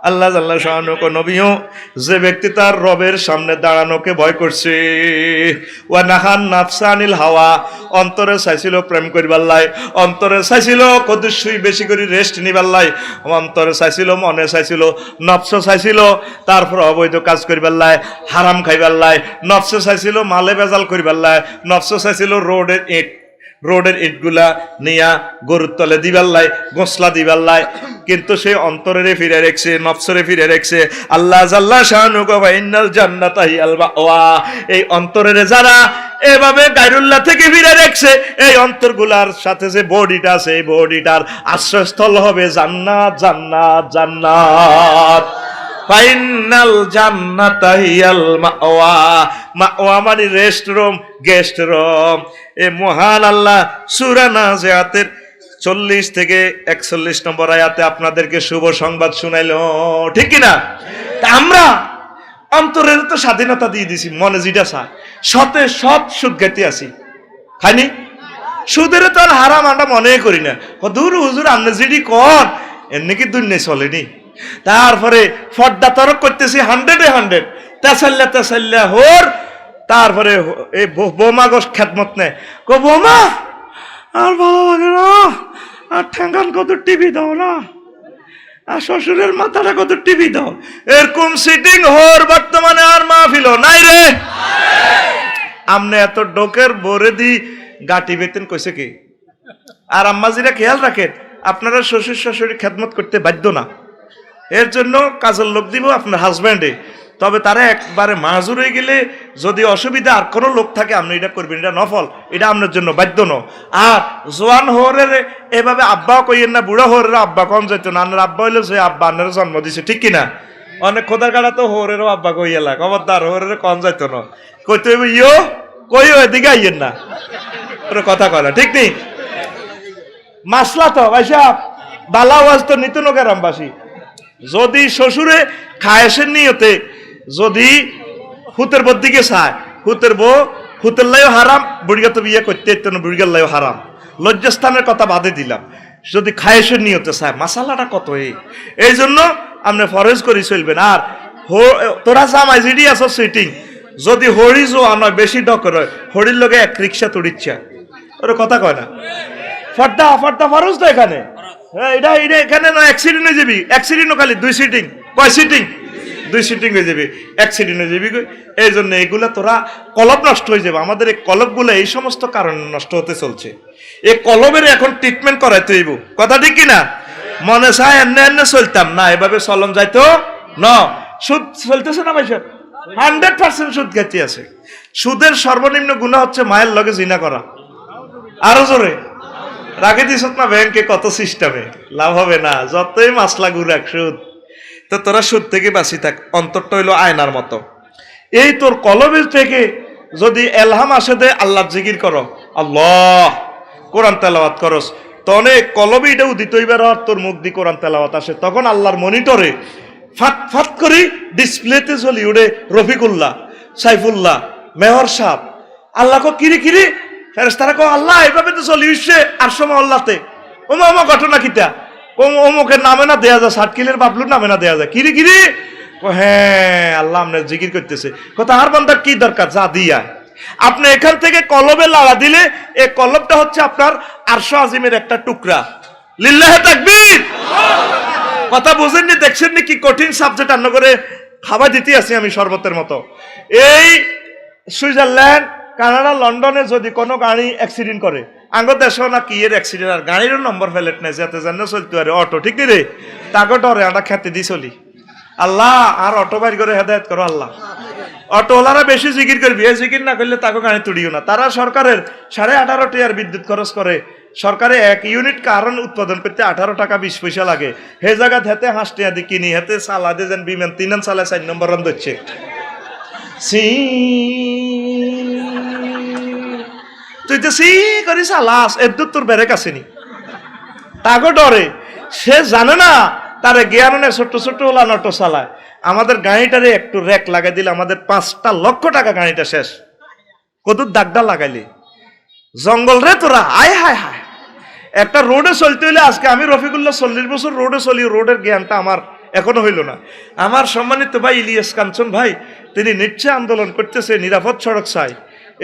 আল্লাহ জাল্লা শাআনুহু নবীও যে ব্যক্তি তার রবের সামনে দাঁড়ানোকে ভয় করছে, ওয়া নাহান নাফসা আনিল হাওয়া, অন্তরে চাইছিল প্রেম করিবার লাই, অন্তরে চাইছিল কদুসুই বেশি করে রেস্ট নিবার লাই, অন্তরে চাইছিল, মনে চাইছিল, নফস চাইছিল তারপর অবৈধ কাজ করিবার লাই, হারাম খাইবার লাই, নফস চাইছিল মালে বেজাল করিবার লাই, নফস চাইছিল রোডের ইটগুলা নিয়া গরুর তলে দিবার লাই, গোসলা দিবার লাই, কিন্তু সে অন্তরে ফিরে রেখছে, নফসরে ফিরে রেখছে। আল্লাহ জাল্লা শানুহু ওয়া ইন্নাল জান্নাতা হিয়াল মাওয়া। এই অন্তরের যারা এভাবে গায়রুল্লাহ থেকে ফিরে রেখছে, এই অন্তরগুলার সাথে যে বডিটা আছে, এই বডিটার আশ্রয়স্থল হবে জান্নাত, জান্নাত, জান্নাত। ফাইনাল জান্নাতা হিয়াল মাওয়া। মাওয়া মানে রেস্ট রুম, গেস্ট রুম। এ মহান আল্লাহ সূরা নাজিয়াতের 40 থেকে 41 নম্বর আয়াতে আপনাদেরকে শুভ সংবাদ শুনাইল, ঠিক কিনা? আমরা অন্তরের তো স্বাধীনতা দিয়ে দিছি, মনে যেটা চায় সতে সৎ সুখ গাইতে আছি, খাইনি? সুদের তো আর হারাম আমরা মনে করি না, দূর হুজুর আপনি যেটি কন এমনি কি দুনিয়া চলেনি। তারপরে ফর্দা তরক করতেছি 100-100, তেসাল্লা হোর। তারপরে এই বোমা গোস খেদমত নেয়, কো বোমা আর ভালো লাগে না, আর ঠেঙ্গান কত টিভি দাও না, আর শ্বশুরের মাথাটা কত টিভি দাও। এরকম সিটিং হোর বর্তমানে আর মাহফিল নাই রে। আমনে এত ডোকের বরে দি গাটি বেতেন কইছে কি? আর আম্মাজিরা খেয়াল রাখেন, আপনারা শ্বশুর শাশুড়ি খেদমত করতে বাধ্য না, এর জন্য কাজের লোক দিব আপনার হাজব্যান্ডে। তবে তারা একবারে মাজুর হয়ে গেলে যদি অসুবিধা আর কোনো লোক থাকে আপনি এটা করবেন, এটা নফল, এটা আপনার জন্য বাধ্য ন। আর জোয়ান হরের এভাবে আব্বাও কইয়েন না, বুড়া হরের আব্বা কম যেত না। আপনার আব্বা হইলে যে আব্বা আপনার জন্ম দিছে, ঠিক কিনা? অনেক খোদার কাটা তো হরেরও আব্বা কইয়েলা, খবরদার হরের কম যাইতো না, কইতে হইব ইয়ো কইও এদিকে আইয়েন না, কথা কয় না, ঠিক নেই? মাসলা তো ভাই সাহেব বালা ওয়াজ তো নিত নগেরামবাসী। যদি শ্বশুরে খায়েসের নিয়তে যদি হুতের বোর দিকে চায়, হুতের বউ হুতের লাইও হারাম, বুড়িগা তো বিয়ে করতে না, বুড়িগার লাইও হারাম, লজ্জাস্থানের কথা বাদে দিলাম। যদি খায়েসের নিয়তে চায়, মাসালাটা কত এই জন্য আপনি ফরজ করে চলবেন। আর তোরা জামাই জিডি আছো সিটিং, যদি হরি জোয়া নয় বেশি ডকর হয়, হরির লগে এক রিক্সা তুড়িচ্ছা, ওরা কথা কয় না, ফর্দা ফর্দা ফরজ তো এখানে। এটা এটা এখানে না অ্যাক্সিডেন্ট হয়ে যাবি, অ্যাক্সিডেন্টও খালি 2 সিটিং, কয় সিটিং? 2 সিটিং হয়ে যাবে, অ্যাক্সিডেন্ট হয়ে যাবি। এই জন্য এগুলা তোরা কলব নষ্ট হয়ে যাবে। আমাদের এই কলবগুলো এই সমস্ত কারণে নষ্ট হতে চলছে। এই কলবের এখন ট্রিটমেন্ট করাইতে হইব, কথা ঠিক কিনা? মনে চায় এনে এনে চলতাম না, এভাবে চলন যাইতো না। সুদ চলতেছে না ভাই, 100% সুদ খাইতে আছে। সুদের সর্বনিম্ন গুনাহ হচ্ছে মায়ের লগে জিনা করা। আরো জোরে রাখে দিস না, ব্যাংকে কত সিস্টেমে লাভ হবে না, যতই মাসলা গুরাক সুদ। তো তোরা সুদ থেকে বাঁচি থাক, অন্তরটা হইলো আয়নার মতো। এই তোর কলবের থেকে যদি এলহাম আসে দে আল্লাহ জিকির করো, আল্লাহ কোরআন তেলাওয়াত করস, তনে কলবে এটা উদিত হইবার তোর মুখ দিয়ে কোরআন তেলাওয়াত আসে, তখন আল্লাহর মনিটরে ফাট ফাট করি ডিসপ্লেতে চলি উড়ে রফিকুল্লাহ, সাইফুল্লাহ, মেহর সাহ, আল্লাহ কো কিরি কিরি ফেরেশতারা কো আল্লাহ এভাবে তো চলি উঠছে আর সময় আল্লাহতে ওমা ওমা ঘটনা কিতা অমুকের নামে না দেয়া যায়, সাতকিলের বাবলুর নামে না দেয়া যায়, কিরি কিরি হ্যাঁ আল্লাহ আপনার জিকির করতেছে। কথা আর বান্দার কি দরকার, যা দিয়া আপনি এখান থেকে কলবে লাড়া দিলে এই কলবটা হচ্ছে আপনার আরশ আজিমের একটা টুকরা। লিল্লাহে তাকবীর। কথা বুঝেননি, দেখছেননি কি কঠিন সাবজেক্ট আন্ন করে খাবার দিতে আছি আমি শরবতের মতো। এই সুইজারল্যান্ড, কানাডা, লন্ডনে যদি কোনো গাড়ি অ্যাক্সিডেন্ট করে, আঙ্গ দেশেও না কি এর অ্যাক্সিডেন্ট, আর গাড়িরও নম্বর ফেলেট নেই, যাতে জানে চলতে পারে অটো, ঠিক রে? তাকে ডরে আমরা খেতে দিয়ে চলি। আল্লাহ আর অটো বাইর করে হেদায়ত করো আল্লাহ। অটোওয়ালারা বেশি জিকির করবি, এই জিকির না করলে তাকে গাড়ি তুড়িও না। তারা সরকারের 18.5 টাকার বিদ্যুৎ খরচ করে, সরকারে 1 ইউনিট কারণ উৎপাদন করতে 18 টাকা 20 পয়সা লাগে। হে জায়গা হেতে হাঁসটিয়া দি কিনি, হেতে সালা দিয়ে যেন বিমান 3 সালে 4 নম্বর রান দিচ্ছে। তুই তো সি করি চালাস, এর তোর বেড়ে কাছেনি, তাকে ডরে, সে জানে না তারে জ্ঞানে ছোট্ট ছোট্ট ওলা নটো চালায়। আমাদের গাড়িটারে একটু র্যাক লাগাই দিলে আমাদের 5 লক্ষ টাকা গাড়িটা শেষ। কত দাগডা লাগাইলি জঙ্গল রে তোরা, আয় হায় হায়। একটা রোডে চলতে হইলে, আজকে আমি রফিকুল্লাহ 40 বছর রোডে চলি, রোডের জ্ঞানটা আমার এখনো হইল না। আমার সম্মানিত ভাই ইলিয়াস কাঞ্চন ভাই, তিনি নিচ্ছে আন্দোলন করতেছে নিরাপদ সড়ক চাই।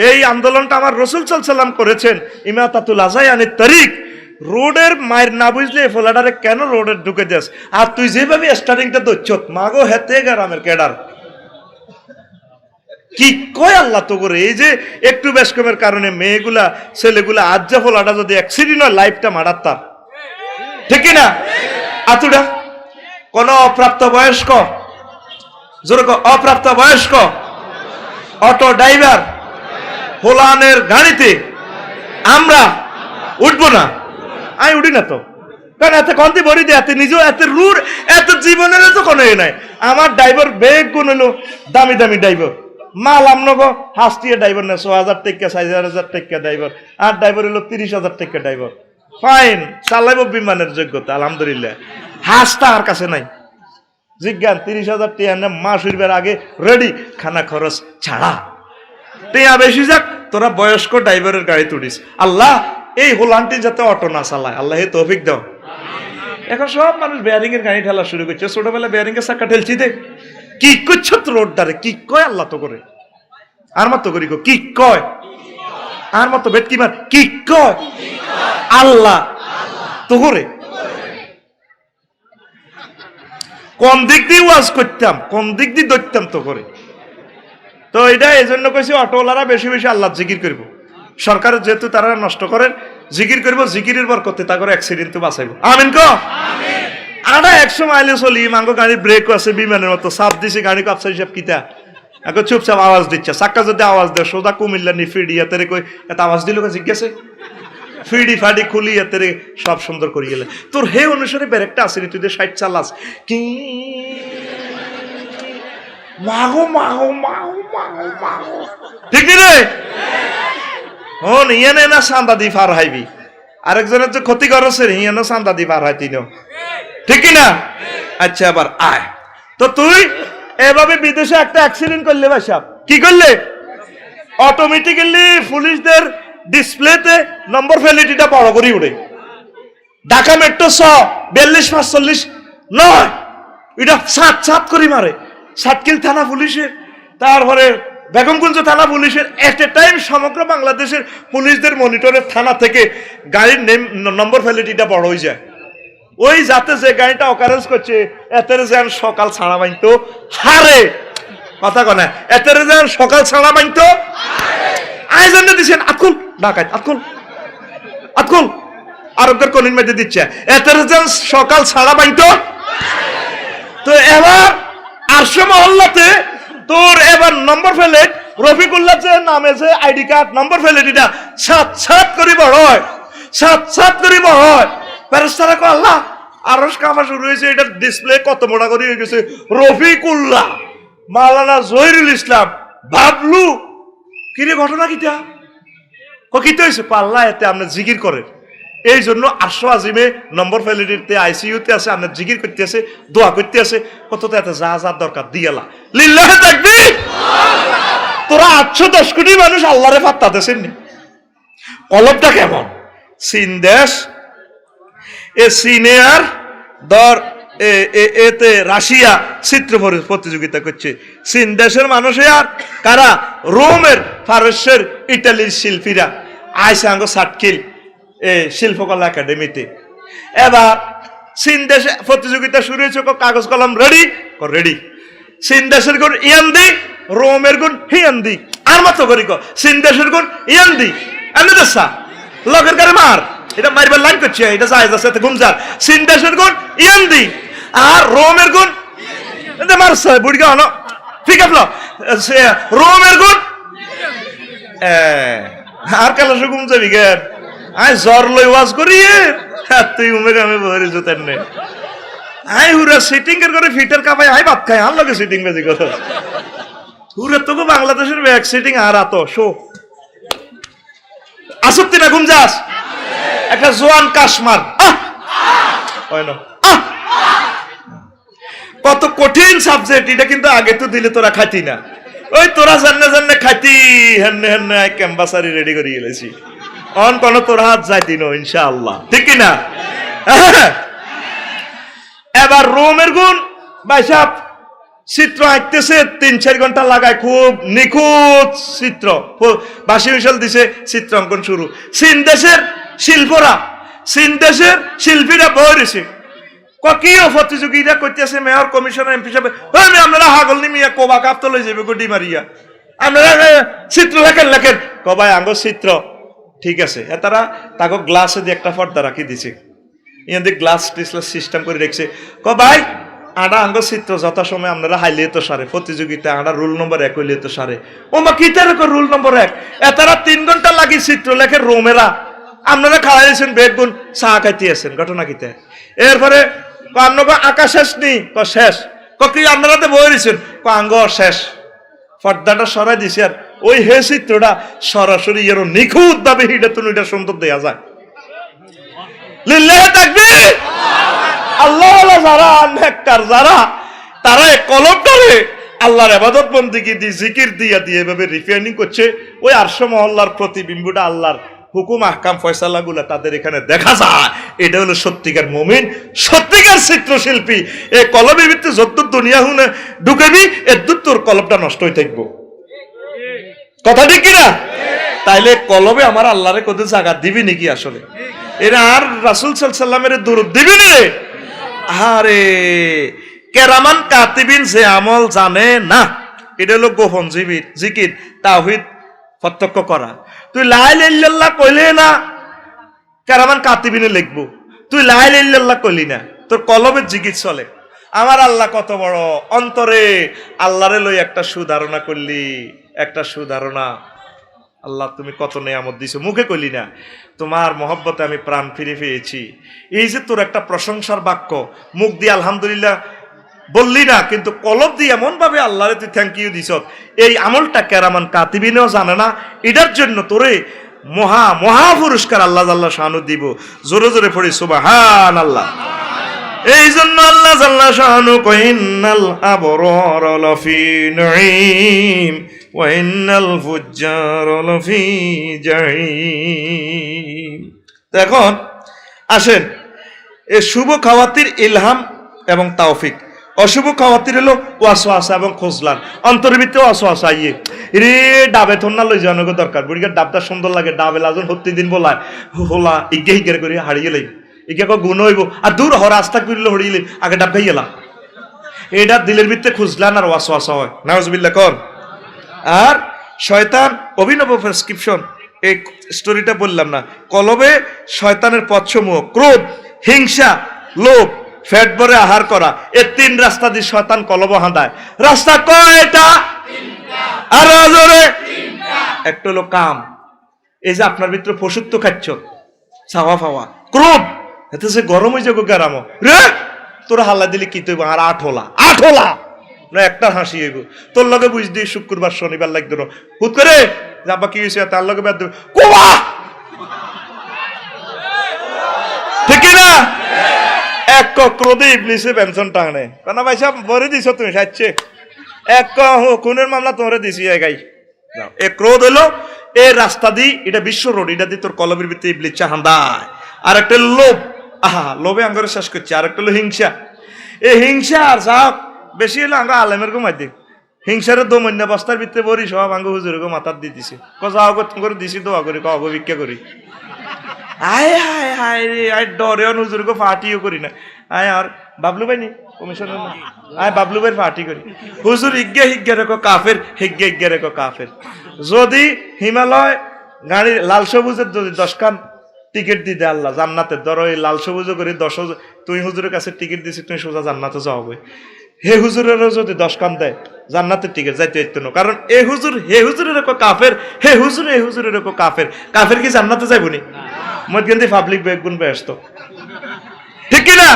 এই আন্দোলনটা আমার রসুল সাল্লাল্লাহু করেছেন, ইমাতাতুল আযায়ানিত তারিক। রোডের মায়ের না বুঝলে ফোলাডারে কেন রোডে ঢুকে দিস? আর তুই যেভাবে স্টার্টিংটা দচ্ছ মাগো হেতে গ্রামের ক্যাডার কি কয় আল্লাহ তো করে। এই যে একটু বেশ কমের কারণে মেয়েগুলা ছেলেগুলা আজ যা ফোলাটা যদি অ্যাক্সিডেন্ট হয়, লাইফটা মারার তার, ঠিক কিনা? আতুডা কোন অপ্রাপ্ত বয়স্ক, জোর অপ্রাপ্ত বয়স্ক অটো ড্রাইভার ফোলানের গাড়িতে আমরা উঠবো না। আমি উঠি না তো, কারণ এত কন্তি বড়ি দিয়ে এত নিজেও এত রুর এত জীবনের তো কোনো নাই। আমার ড্রাইভার বেগ গুণ হলো দামি দামি ড্রাইভার, মাল আমনগো হাসটিয়ে ড্রাইভার না 6,000 টাকা 4,000 টাকা ড্রাইভার, আর ড্রাইভার হলো 30,000 টাকা ড্রাইভার। ফাইন, চালাইব বিমানের যোগ্যতা আলহামদুলিল্লাহ। হাসটা আর কাছে নাই, জিজ্ঞান 30,000 টাকা না মাস উঠবার আগে রেডি, খানা খরচ ছাড়া। টেয়া বেশি যাক, তোরা বয়স্ক ড্রাইভারের গাড়ি তুলিস। আল্লাহ এই হোলানটি যাতে অটো না চালায়, আল্লাহ এই তৌফিক দাও। এখন সব মানুষ বেয়ারিং এর গাড়ি ঠেলা শুরু করছে, ছোটবেলা বেয়ারিং এর চাকা ঠেলছি দে। কি করছ রোড দ্বারে, কি কয় আল্লাহ তো করে, আর মতো করি গো কি কয়, আর মতো বেটকি মার কি কয় আল্লাহ তো করে। কোন দিক দিয়ে ওয়াজ করতাম, কোন দিক দিয়ে ধরতাম তো করে। তো এটা এই জন্য কইছি অটোওয়ালারা বেশি বেশি আল্লাহ জিকির করবো। সরকারের যেহেতু তারা নষ্ট করেন, জিকির করবো, জিকিরের বরকতে তা করে অ্যাক্সিডেন্ট তো বাঁচাইবো। আমিন কো আড়া 100 মাইলে চলি মাঙ্গো গাড়ির ব্রেকও আছে বিমানের মতো, চাপ দিছে গাড়ি কাপসাই সব কিতা এখন চুপচাপ আওয়াজ দিচ্ছে। চাক্কা যদি আওয়াজ দেয় সোজা কুমিল্লা নি ফিডি এতে কই এত আওয়াজ দিল জিজ্ঞাসে ফিডি ফাডি খুলি এতে সব সুন্দর করি গেলে তোর হে অনুসারে ব্রেকটা আছে তুই 60 চালাস কি মাগো মাগো মাগো মাগো মাগো ঠিক রে হন ইয়ানে না চান্দা দি পার হাইবি আরেকজনের যে ক্ষতি করছে ইয়ানো চান্দা দি পার হয় তিনও ঠিক না। আচ্ছা আবার আয় তো তুই এভাবে বিদেশে একটা অ্যাক্সিডেন্ট করলে ভাই সাহেব কি করলে অটোমেটিক্যালি পুলিশদের ডিসপ্লেতে নম্বর ফ্যালিটিটা বড় করে উঠে। ঢাকা মেট্রো 42-45 নয় এটা 7 করে মারে। সাতকিল থানা পুলিশের, তারপরে বেগমগঞ্জ থানা পুলিশের এট এ টাইম সমগ্র বাংলাদেশের পুলিশদের মনিটরের থানা থেকে গাড়ির নম্বর ফ্যালিটিটা বড় হয়ে যায়। ওই যাতে যে গাড়িটা অকারেন্স করছে এতের যেন সকাল ছাড়া মাইতো হারে কথা কনা এতের যেন সকাল ছাড়া মাইতো আয়োজনে দিচ্ছেন আকুল ডাকাত আকুল আকুল আরবদের কলিন মেঝে দিচ্ছে এতের যেন সকাল ছাড়া মাইতো। তো এবার 800 মহল্লাতে তোর এবার নম্বর প্লেট রফিকুল্লাহ যে নামে যে আইডি কার্ড নম্বর প্লেটিটা 7 করে বড় হয় 7 করে বড় হয়। ফেরেশতারা কয় আল্লাহ আরশ কামা শুরু হয়েছে, এটা ডিসপ্লে কত মোটা করে হয়ে গেছে রফিকুল্লাহ মাওলানা জহিরুল ইসলাম ভাবলু কিরে ঘটনা কিটা কিতে হয়েছে পাল্লা এতে আপনার জিকির করেন এই জন্য 800 আজিমে নম্বর ফ্যালিটিতে আইসিইউতে আছে আপনার জিকির করতে আছে দোয়া করতে আছে কত তো এত যা যা দরকার দিয়ালা লিল্লাহি তাকবীর। তোরা 810 কোটি মানুষ আল্লাহরে পাত্তা দেছেন নি। কলবটা কেমন চীন দেশ এ চীনে আর ধর এতে রাশিয়া চিত্র প্রতিযোগিতা করছে। চীন দেশের মানুষে আর কারা রোমের ফারস্যের ইটালির শিল্পীরা আইসাঙ্গ সাতকিল শিল্পকলা একাডেমিতে। এবার চীন দেশে প্রতিযোগিতা শুরু হয়েছে কাগজ কলম রেডি রেডি চীন দেশের গুণ ইয়ান্দি রোমের গুণ হিয়ান্দি আর মতো করি চীন দেশের গুণ ইয়ান্দি এমনি দেশা লগের গাড়ি মার এটা মারবার লাইন করছে এটা জায়েজ আছে এতে গুমজার চীন দেশের গুণ ইয়ান্দি আর রোমের গুণ এটা মারছে বুড়ি গানো ঠিক আছে রোমের গুণ আর কালাসে গুম যাবি গেন আই জ্বর লই ওয়াজ করি তুই উমে গামে বহরে জুতেন নে আই হুরা সিটিং এর করে ফিটার কাপাই আই ভাত খাই আর লগে সিটিং বেজি কর হুরা তো বাংলাদেশের ব্যাক সিটিং আর আতো শো আসত্তি না ঘুম যাস একটা জোয়ান কাশমার হয় না কত কঠিন সাবজেক্ট এটা কিন্তু আগে তো দিলে তোরা খাইতি না ওই তোরা জান্নে জান্নে খাইতি হেন্নে হেন্নে আই ক্যাম্পাসারি রেডি করে গেলেছি অন কোন তোর হাত যাইতি না ইনশাআল্লাহ ঠিক কি না। এবার রোমের গুণ ভাই সাহেব চিত্র আঁকতেছে 3-4 ঘন্টা লাগায় খুব নিখুঁত চিত্র বাসি মিশাল দিছে চিত্র অঙ্কন শুরু। চীন দেশের শিল্পরা চীন দেশের শিল্পীরা বইছে কিও প্রতিযোগিতা করতেছে মেয়র কমিশনার এমপি সাহেব আপনারা হাগল নিমিয়া কোবা কাপ তো লই যাবে গোডি মারিয়া আপনারা চিত্র লেখেন লেখেন কবাই আঙ্গ চিত্র ঠিক আছে তারা তাকে গ্লাসে দিয়ে একটা পর্দা রাখি দিছে ইয়াদের গ্লাস সিস্টেম করে রেখেছে ভাই আড়া আঙ্গ চিত্র যথাসময় আপনারা হাইলে তো সারে প্রতিযোগিতা আড়া রুল নম্বর 1 হইলে তো সারে ও মা কি তার রুল নম্বর 1 তারা 3 ঘন্টা লাগি চিত্র লেখে রোমেরা আপনারা খাওয়াইছেন বেগুন চা খাইতে আছেন ঘটনা কিতে এরপরে আপনাকে আকাশ শেষ নি শেষ কি আপনারা তো বই দিয়েছেন আঙ্গ শেষ পর্দাটা সরাই দিছে আর ওই হে চিত্রটা সরাসরি এর নিখুঁত ভাবে হিটা তুমি এটা সুন্দর দেয়া যায় লিল্লাহি তাকবীর। আল্লাহ যারা নেককার যারা তারা কলমটারে আল্লাহর ইবাদত বন্দেগী দি জিকির দিয়া দিয়ে এভাবে রিফাইনিং করছে ওই 800 মহল্লার প্রতিবিম্বটা আল্লাহর হুকুম আহকাম ফয়সালাগুলো তাদের এখানে দেখা যায়। এটা হলো সত্যিকার মুমিন সত্যিকার চিত্রশিল্পী। এই কলমের ভিতরে যদ্দূর দুনিয়া হুনে ঢুকেবি এদ্দূর তোর কলমটা নষ্ট হয়ে থাকবো কথা ঠিক কিনা। তাইলে কলবে আমার আল্লাহরে কত জায়গা দিবি নাকি আসলে এরা আর রাসূল সাল্লাল্লাহু আলাইহি ওয়াসাল্লামের দরুদ দিবি রে আরে কেরামান কাতিবিন যে আমল জানে না এটা হলো গোপন জিকির, তাওহীদ প্রত্যক্ষ করা। তুই লা ইলাহা ইল্লাল্লাহ কইলে না কেরামান কাতিবিনে লিখবো, তুই লা ইলাহা ইল্লাল্লাহ কইলি না, তোর কলবের জিকির চলে। আমার আল্লাহ কত বড়, অন্তরে আল্লাহরে লই একটা সুধারণা করলি, একটা সুধারণা। আল্লাহ তুমি কত নেয়ামত দিছো, মুখে কইলি না, তোমার মহব্বতে আমি প্রাণ ফিরে পেয়েছি। এই যে তোর একটা প্রশংসার বাক্য, মুখ দিয়ে আলহামদুলিল্লাহ বললি না, কিন্তু কলব দিয়ে এমন ভাবে আল্লাহরে তুই থ্যাংক ইউ দিছ, এই আমলটা কেরামান কাতিবিনেও জানে না। এটার জন্য তোরে মহা মহা পুরস্কার আল্লাহ জাল্লা শানু দিব। জোরে জোরে পড়ি সুবহানাল্লাহ। এই জন্য আল্লাহ জাল্লা শানু কয় ইন্নাল আবরার লাফি নাঈম ওয়া ইন্নাল ফুজ্জার লাফি জাহিম। এখন আসেন, এই শুভ খাওয়াতির ইলহাম এবং তৌফিক, অশুভ খাওয়াতির হলো ওয়াসওয়াসা এবং খোঁজলান, অন্তরের ভিতরে ওয়াসওয়াসা ইয়ে রে ডাবে থন্না লই যাওয়ার দরকার। বুড়িকে ডাবটা সুন্দর লাগে, ডাবে লাজন হত্যি দিন বলায় হোলা ইগে হিগের করে হারিয়ে গেলাই, ইগে গুণ হইব আর দূর হ রাস্তা করলে হরিয়ে আগে ডাব খাই গেলা। এটা দিলের ভিতরে খুঁজলান আর ওয়াসওয়াসা হয়, নাউজুবিল্লাহ কর। আর শয়তান অভিনব প্রেসক্রিপশন, এই স্টোরিটা বললাম না, কলবে শয়তানের পথসমূহ ক্রোধ, হিংসা, লোভ, ফ্যাট ভরে আহার করা, এই তিন রাস্তা দিয়ে শয়তান কলব হাঁদায়। রাস্তা কয়টা? আর জোরে একটা হলো কাম, এই যে আপনার ভিতরে পশুত্ব খাচ্ছ, চাওয়া পাওয়া, ক্রোধ, এতে সে গরম হয়ে যাবো গেরাম রে, তোরা হাল্লা দিলে কি তৈব আর আট হোলা না একটা হাসি হইব। তোর লগে বুঝ দিয়ে শুক্রবার শনিবার লাগতো না, হুট করে যাবা কি হয়েছে তার লগে বেদ কোবা, ঠিক না? এক ক্রোধে ইবলিসে পেনশন টানে কেন ভাই সাহেব ভরে দিছ তুমি সাচ্ছে, এক খুনের মামলা তোরে দিছি একাই। এ ক্রোধ হলো এই রাস্তা দি, এটা বিশ্ব রোড, এটা দিয়ে তোর কলবের ভিতরে ইবলিস চাহান্দায়। আর একটা লোভ, আহা লোভে আঙ্গরে শেষ করছে। আর একটা হলো হিংসা, এই হিংসা আর সাপ বেশি হলো আমরা আলেমের গো মাধ্যমে হিংসার দমন্য বস্তার ভিতরে বরি সব আঙ্গ হুজুরে গো মাথার দিয়ে দিছে, যাও করে দিছি দোয়া করি কগ ভিক্ষা করি। আয় হায় হায় রে, আয় ডরে হুজুর গো ফাটিও করি না, আয় আর বাবলু ভাই নি কমিশনার না, আয় বাবলু ভাই ফাটি করি। হুজুর ইজ্ঞে হিজ্ঞে রেখো কাফের, হিজ্ঞে হিজ্ঞে রেখো কাফের। যদি হিমালয় গাড়ি লাল সবুজের যদি 10 খান টিকিট দিতে আল্লাহ জান্নাতের, ধরো এই লাল সবুজও করে 10, তুই হুজুরের কাছে টিকিট দিছি, তুমি সোজা জান্নাতে যাও হবে। হে হুজুরেরও যদি 10 খান দেয় জান্নাতের টিকিট যাইতে হইতো না, কারণ এ হুজুর হে হুজুরের কাফের, হে হুজুরের কাফের। কাফের কি জান্নাতে যাইবো নি? মধ্যে পাবলিক বেগুন ব্যস্ত, ঠিক কিনা?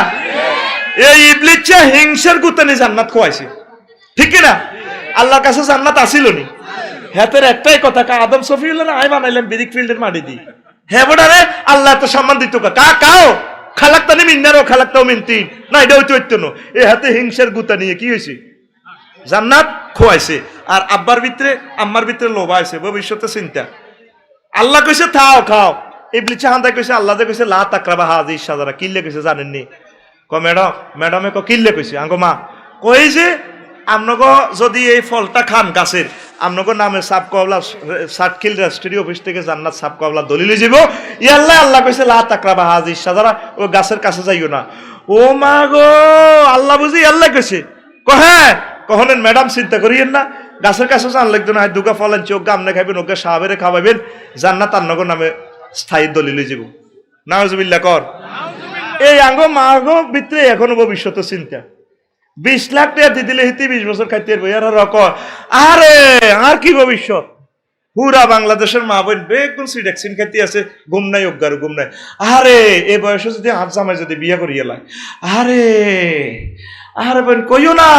এই ইবলিসে হিংসার গুতানি জান্নাত খোয়াইছে, ঠিক কিনা? আল্লাহর কাছে জান্নাত আসিল নি? হাতের একটাই কথা, আদম সফিউল্লাহ আয় বানাইলেন বিরিক ফিল্ডের মাটি দি, হ্যাঁ বোটারে আল্লাহ তো সম্মান দিত কাও খালাক্তানি মিন্নারও খালাক্তাও মিনতিন না, এটা হইতে হইতো না। এই হাতে হিংসার গুতা নিয়ে কি হয়েছে? জান্নাত খোয়াইছে। আর আব্বার ভিতরে আম্মার ভিতরে লোভ আছে, ভবিষ্যতে চিন্তা। আল্লাহ কইছে থাও খাও, ইবলিস হান্দাই কইছে, আল্লাহ যে কইছে লা তাকরাবা হাযিহি শাজারা, কিল্লে কইছে জানেননি? ম্যাডামে কিল্লে কইছে আঙ্গো মা কইছে আমনগো যদি এই ফলটা খান গাছের, আমনগো নামে সাব কবলা সাতখিল রেজিস্ট্রি অফিস থেকে জান্নাত সাব কবলা দলিলে যাব। আল্লাহ কইছে লা তাকরাবা হাযিহি শাজারা, ও গাছের কাছে যাইও না। ও মা গো, আল্লাহ বুঝি আল্লাহ কইছে হ্যাঁ কখনেন ম্যাডাম চিন্তা করিয়েন না, গাছের কাছে জান লাগতো না, দুগা ফলেন চোখ আমনে খাইবেন, ওকে সাহাবেরে খাওয়াবেন, জান্নাত আন্নগো নামে স্থায়ী দলিলে যাব। নাউজুবিল্লাহ কর। এই আঙ্গো মাগো ভিতরে এখনো ভবিষ্যতের চিন্তা। 20 লাখ টাকা দিয়ে দিলে 20 বছর খাইতে পারবো, আর আরে আর কি ভবিষ্যৎ? পুরা বাংলাদেশের মা বোন বেগুন সিডেক্সিন খাইতে আছে, ঘুম নাই অজ্ঞার ঘুম নাই। আরে এই বয়সে যদি হাত জামাই যদি বিয়ে করিয়ে লাই, আরে আরে বোন কইও না,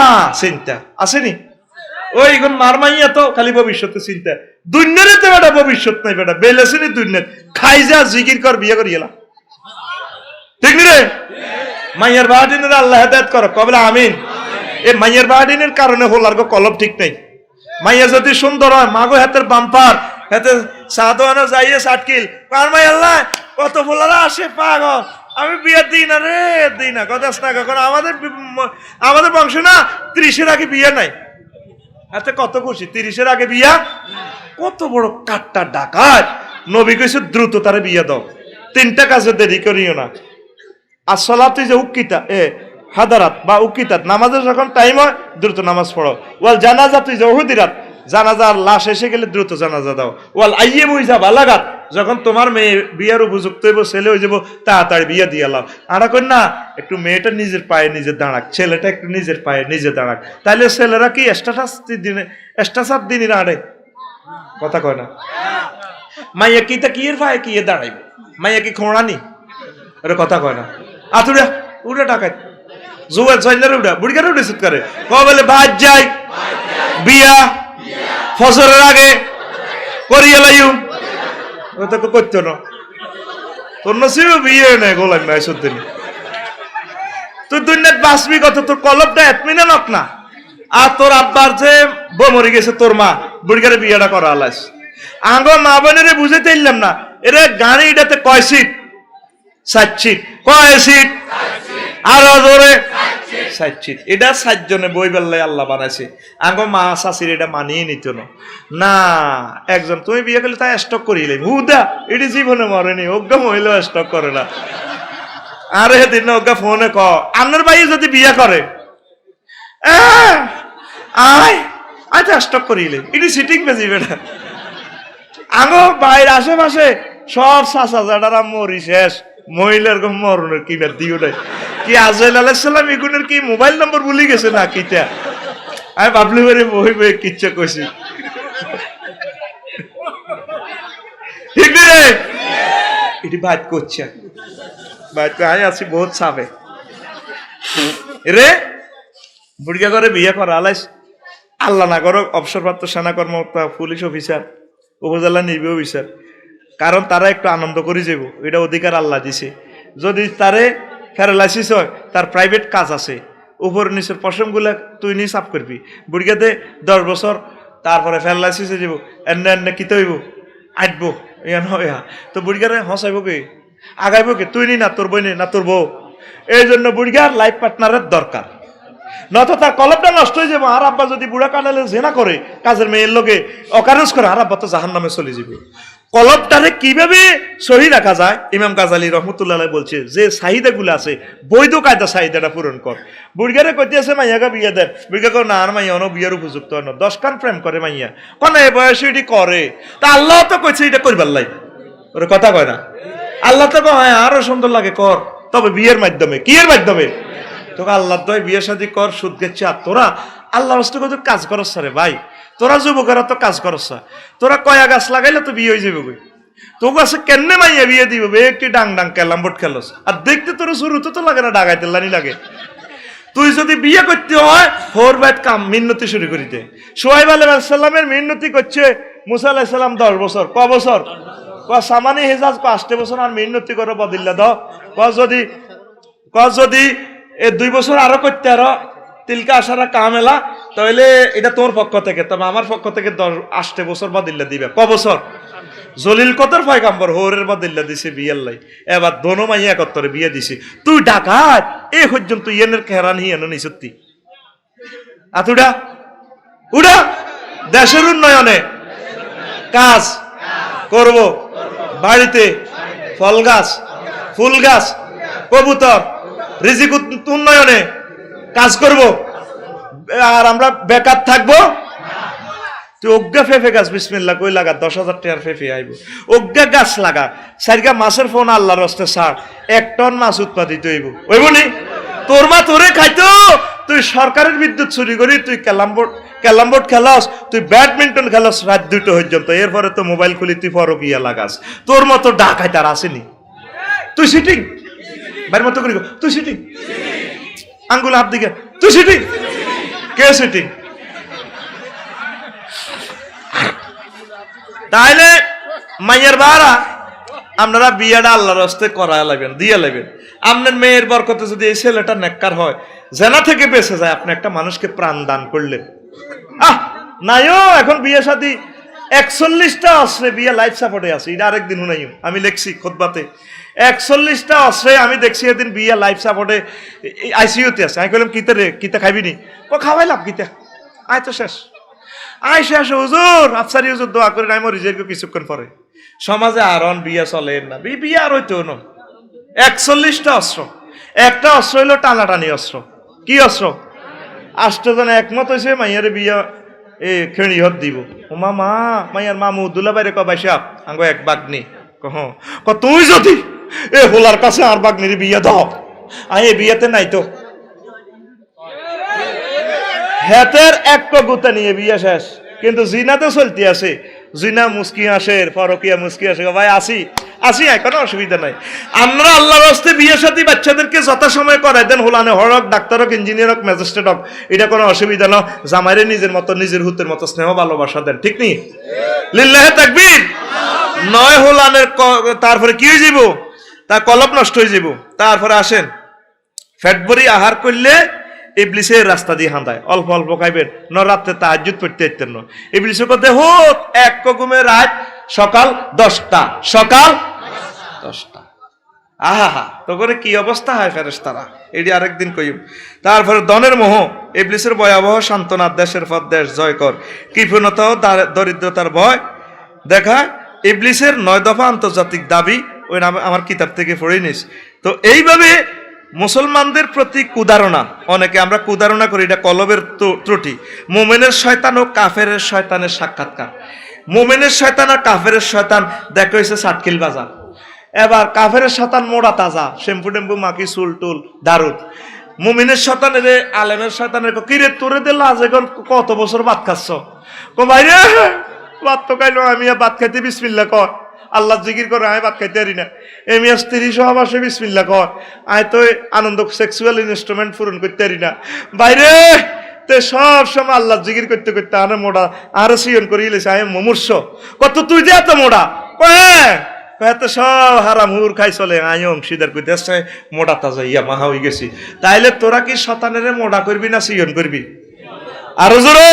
চিন্তা আসেনি? ওই গুণ মার মাইয়া তো খালি ভবিষ্যতে চিন্তা, দুনিয়ারে তো বেটা ভবিষ্যৎ নাই, বেটা বেলেছেনি দুনিয়ার, খাই যা জিকির কর বিয়ে করিয়ে লা, ঠিক নি রে? মাইয়ার বাহাদিনের আল্লাহ হেদায়েত করো, কবলা আমিন। এই মাইয়ার বাহাদিনের কারণে হলার গো কলব ঠিক নাই। মাইয়া যদি সুন্দর হয়, মাগো হাতের বাম্পার, হাতে সাধনা যাইয়ে সাটকিল পার মাই আল্লাহ কত ফুলারা আসে পাগল, আমি বিয়ে দিই না রে, দিই না কথা না। কখন আমাদের বংশ না 30-এর আগে বিয়ে নাই, হাতে কত খুশি 30-এর আগে বিয়া। কত বড় কাটটা ডাকাত, নবী কইছে দ্রুত তারে বিয়ে দাও, 3টা কাজে দেরি করিও না। আসসালাতু যে উক্কিতা হাদারাত বা উকিতাত, নামাজের যখন টাইম হয় দ্রুত নামাজ পড়ো। ওয়াল জানাজা তুই জহুদিরাত, জানাজার লাশ এসে গেলে দ্রুত জানাজা দাও। ওয়াল আইয়ে বুঝা বালাগাত, যখন তোমার মেয়ে বিয়ার উপযুক্ত হইব, ছেলে হয়ে যাবো, তাড়াতাড়ি বিয়া দিয়ে লাও। আড়া কর না, একটু মেয়েটা নিজের পায়ে নিজে দাঁড়াক, ছেলেটা একটু নিজের পায়ে নিজে দাঁড়াক, তাহলে ছেলেরা কি এস্টাসার দিনই আড়ে, কথা কয় না। মাইয়া কি তা কি এর পায়ে কি এ দাঁড়াইব, মাইয়া কি খোঁড়ানি, ওরা কথা কয় না। আতুড়া উড়ে টাকায় জুয়ার ছয়নারে উড়া বুড়িকারে উড়ে সুত করে বলে বাদ যাই বিয়া ফসলের আগে করিয়ে লাইউ, ও তো করতো না, তোর নসিব বিয়ে নেই গোলাম নাই সত্যি। তুই দুনিয়াত বাঁচবি কত, তোর কলবটা এতমিনে নক না। আর তোর আব্বার যে বউ মরে গেছে, তোর মা বুড়িকারে বিয়েটা করা আলাস, আঙ্গ মা বোনেরে বুঝাইতে ইল্লাম না, এরা গাড়ি এটাতে কয় সিট, 7 সিট, কয় সিট, আরো জোরে 7 সিট। এটা 7 জনে বই বেল্লাই আল্লাহ বানাইছে, আঙ্গ মা শাশির এটা মানিয়ে নিত না। একজন তুমি বিয়ে করলে তাই স্টক করিলে হুদা, এটি জীবনে মরেনি, অজ্ঞা মহিলা স্টক করে না। আরে দিন অজ্ঞা ফোনে ক আপনার ভাই যদি বিয়ে করে আয় আয় তো স্টক করিলে, এটি সিটিং বেজি বেটা। আঙ্গ বাইর আশেপাশে সব চাচা জাডারা মরি শেষ, মহিলার মরণের কি দিও নাই কি আজরাইল আলাইহিস সালাম এগুনের কি মোবাইল নম্বর ভুলে গেছে না কিটা, আমি ভাবলি বারে বই বই কিচ্ছা কইছি, ঠিক রে এটি বাদ করছে, বাদ আয় আছি বহুত ছাপে রে বুড়িয়া করে বিয়ে করা আলাইস। আল্লাহ না করো অবসরপ্রাপ্ত সেনা কর্মকর্তা, পুলিশ অফিসার, উপজেলা নির্বাহী অফিসার, কারণ তারা একটু আনন্দ করে যাব, এটা অধিকার আল্লাহ দিছে। যদি তারে প্যারালাইসিস হয়, তার প্রাইভেট কাজ আছে, উপর নিচের পশমগুলা তুই নিয়ে সাফ করবি। বুড়িয়াতে 10 বছর তারপরে প্যারালাইসিস হয়ে যাব, এনে এনে কিতে হইব, আটবো ইয়ান হয়, তো বুড়িয়ারে হসাইব কে, আগাইব কে, তুই নি না তোর বই নি না তোর বউ। এই জন্য বুড়িয়ার লাইফ পার্টনারের দরকার, নয়তো তার কলবটা নষ্ট হয়ে যাবে। আর আব্বা যদি বুড়া কাটালে জেনা করে, কাজের মেয়ের লোকে অকারেন্স করে, আর আব্বা তো জাহান্নামে চলে যাবে। কলবটারে কিভাবে সহি রাখা যায়, ইমাম গাজালি রহমতুল্লাহ বলছে যে চাহিদাগুলো আছে, বৈধ কায়দা চাহিদাটা পূরণ কর। বুড়িয়ারে কইতে আছে মাইয়াকে বিয়ে দেন, বুড়িয়া কর না আর মাইয়া অন বিয়ের উপযুক্ত হয় না, 10 কান প্রেম করে মাইয়া, কোন এই বয়সে এটি করে, তা আল্লাহ তো কইছে এটা করবার লাই, ওর কথা কয় না। আল্লাহ তো কয় আরো সুন্দর লাগে কর, তবে বিয়ের মাধ্যমে, কি এর মাধ্যমে, তোকে আল্লাহ দয় বিয়ে শাদী কর, সুদ গেছে। আর তোরা আল্লাহ রাস্তা কত কাজ করছ রে ভাই, তোরা যুবকেরা তো কাজ করছ, তোরা কয়া গাছ লাগাইলে তো বিয়ে হয়ে যাবে, তোকে আছে কেমনে মাইয়া বিয়ে দিব, একটি ডাং ডাং কেলাম বোট খেলস, আর দেখতে তোর শুরু তো লাগে না, ডাগাইতে লানি লাগে। তুই যদি বিয়ে করতে হয়, 4 বাইট কাম মিন্নতি শুরু করিতে। সোহাইব আলাইহিস সালামের মিন্নতি করছে মুসা আলাইহিস সালাম 10 বছর, ক বছর, ক সামানি হেজাজ, ক 8 বছর, আর মিন্নতি করে বদিল্লা দাও, ক যদি 2 বছর আরো করতে আরো তিলকা আসারা কামেলা, তাহলে এটা তোর পক্ষ থেকে, তবে আমার পক্ষ থেকে 8 বছর বাদিল্লা দিবে। ক বছর, জলিল কতর পয়গাম্বর হোরের বাদিল্লা দিছে বিয়ের লাই, এবার দোনো মাইয়া কত্তরে বিয়ে দিছে। তুই ডাকাত এ পর্যন্ত ইয়েনের কেরান হিয়ানো নি সত্যি। আতুডা উড়া দেশের উন্নয়নে কাজ করব, বাড়িতে ফল গাছ, ফুল গাছ, কবুতর, রিজিক উন্নয়নে কাজ করব, আর আমরা বেকার থাকবো। তুই অজ্ঞা ফেফে গাছ বিসমিল্লাহ কই লাগা, 10,000 টাকার ফেফে আইব। অজ্ঞা গাছ লাগা, 4 মাছের ফোন আল্লাহর রাস্তে ছাড়, 1 টন মাছ উৎপাদিত হইব, হইব নি? তোর মা তোরে খাইতো, তুই সরকারের বিদ্যুৎ চুরি করি, তুই ক্যালাম বোর্ড খেলাস, তুই ব্যাডমিন্টন খেলাস রাত 2টো পর্যন্ত, এরপরে তো মোবাইল খুলি তুই পরকিয়া লাগাস। তোর মতো ডাকাই তার আসেনি, তুই সিটিং বাইর মতো করি, তুই সিটিং আঙ্গুল হাত দিকে, তুই সিটিং, কে সিটিং? তাইলে মাইয়ের বাড়া আপনারা বিয়েটা আল্লাহর রাস্তে করায় লাগবেন, দিয়ে লাগবেন। আপনার মেয়ের বরকতে যদি এই ছেলেটা নেককার হয়, জেনা থেকে বেঁচে যায়, আপনি একটা মানুষকে প্রাণ দান করলেন। নাইও এখন বিয়ে শাদী 41টা অস্ত্রে বিয়ে লাইফ সাপোর্টে আছে, এটা আরেকদিন শুনাইও, আমি লিখছি খুতবাতে 41টা অস্ত্রে আমি দেখছি এদিন বিয়ে লাইফ সাপোর্টে আইসিইউতে আছে। আমি কইলাম কিতে রে, কিতে খাইবি নি? ও খাওয়াইলাম কিতে, আয় তো শেষ, আয় শেষ। হুজুর আফসারি হুজুর দোয়া করে নাই মরি যাইব কিছুক্ষণ পরে। সমাজে আর বিয়ে চলে না, বিয়ে আর হইতো না। 41টা অস্ত্র, একটা অস্ত্র হইলো টানাটানি অস্ত্র। কি অস্ত্র? 8 জন একমত হয়েছে মাইয়ারে বিয়া খেড়ি হত দিব। ও মা মাইয়ার মামু দুলা বাইরে কবাই সাপ আঙ্গ এক বাগনি তুই যদি হোলার কাছে আর বাগনির বিয়া দাও আই এ বিয়াতে নাই তো হেতের এক গুতা নিয়ে বিয়া শেষ। কিন্তু জিনা তো চলতে আছে, জিনা মুস্কি আসে, পরকিয়া মুস্কি আসে, ভাই আসি কোনো অসুবিধা নাই। আমরা আল্লাহর রাস্তে বিয়ে সাথে বাচ্চাদেরকে যথাসময়ে করাই দেন, হোলানে হরক ডাক্তার হোক ইঞ্জিনিয়ার হোক ম্যাজিস্ট্রেট হোক, এটা কোনো অসুবিধা না। জামাইরে নিজের মতো নিজের হুতের মতো স্নেহ ভালোবাসা দেন, ঠিক নি? লিল্লাহে তাকবীর। নয় হোলানের তারপরে কি হয়ে যাব? তা কলব নষ্ট হয়ে যাব। তারপরে আসেন ফ্যাট ভরি আহার করলে ইবলিসের রাস্তা দিয়ে হাঁদায়, অল্প অল্প খাইবেন, ন রাত্রে তাহাজ্জুদ পড়তে ইতেন না। ইবলিসের কথা হোক এক কগুমে রাত সকাল 10টা, সকাল 10টা। আহা তো করে কি অবস্থা হয় ফেরেশতারা, এটি আরেকদিন কইব। তারপরে দনের মোহ, ইবলিসের ভয়াবহ সান্ত্বনা, দেশের পর দেশ জয় কর, কৃপণতা ও দরিদ্রতার ভয় দেখা, ইবলিসের 9 দফা আন্তর্জাতিক দাবি, ওই নামে আমার কিতাব থেকে পড়ে নিস। তো এইভাবে মুসলমানদের প্রতি কুদারণা, অনেকে আমরা কুদারণা করি, এটা কলবের ত্রুটি। মোমেনের শয়তান ও কাফেরের শয়তানের সাক্ষাৎকার। মোমেনের শয়তান আর কাফেরের শয়তান দেখা হয়েছে সাতকিল বাজার। এবার কাফেরের শয়তান মোড়া তাজা, শ্যাম্পু টেম্পু মাখি চুল টুল দারুদ। মুমিনের শয়তানের আলেমের শয়তানের কিরে তোরে দিল আজ এখন কত বছর ভাত খাচ্ছ? ভাই রে ভাত তো খাইলো, আমি ভাত খাইতে বিসমিল্লাহ কর, আল্লাহ জিকির করে, আমি ভাত খাইতে পারি না। এমি স্ত্রী সহবাসে বিসমিল্লাহ কর, আমি তো আনন্দ সেক্সুয়াল ইনস্ট্রুমেন্ট পূরণ করতে পারি না। বাইরে তে সব সময় আল্লাহ জিকির করতে করতে আনে মোড়া আরো সিয়ন করিয়ে লেছে, আমি মুমূর্ষ। কত তুই যে এত মোড়া এত সব হারাম হুর খাই চলে, আই অংশীদার করতে আসছে মোড়া তাজা ইয়া মাহা হয়ে গেছি। তাইলে তোরা কি শতানেরে মোড়া করবি না সিয়ন করবি? আরো জোরে।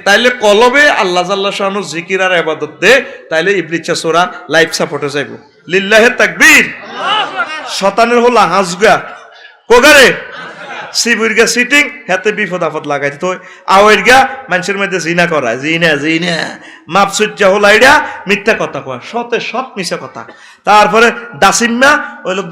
তাইলে কলবে আল্লাহ জাল্লাহ শানু জিকির আর ইবাদত দে, তাইলে ইবলিসা সোরা লাইফ সাপোর্টে যাইব। লিল্লাহে তাকবীর। শতানের হলো হাজগা কোগারে সিবুরগা সিটিং হাতে বিপদ আপদ লাগাইতে তো আওয়াইরগা মানুষের মধ্যে জিনা করা, জিনা মাপসুজ্জা হলো আইডা মিথ্যা কথা কয়, সতে সৎ মিছা কথা। তারপরে দাসিম্মা হইলো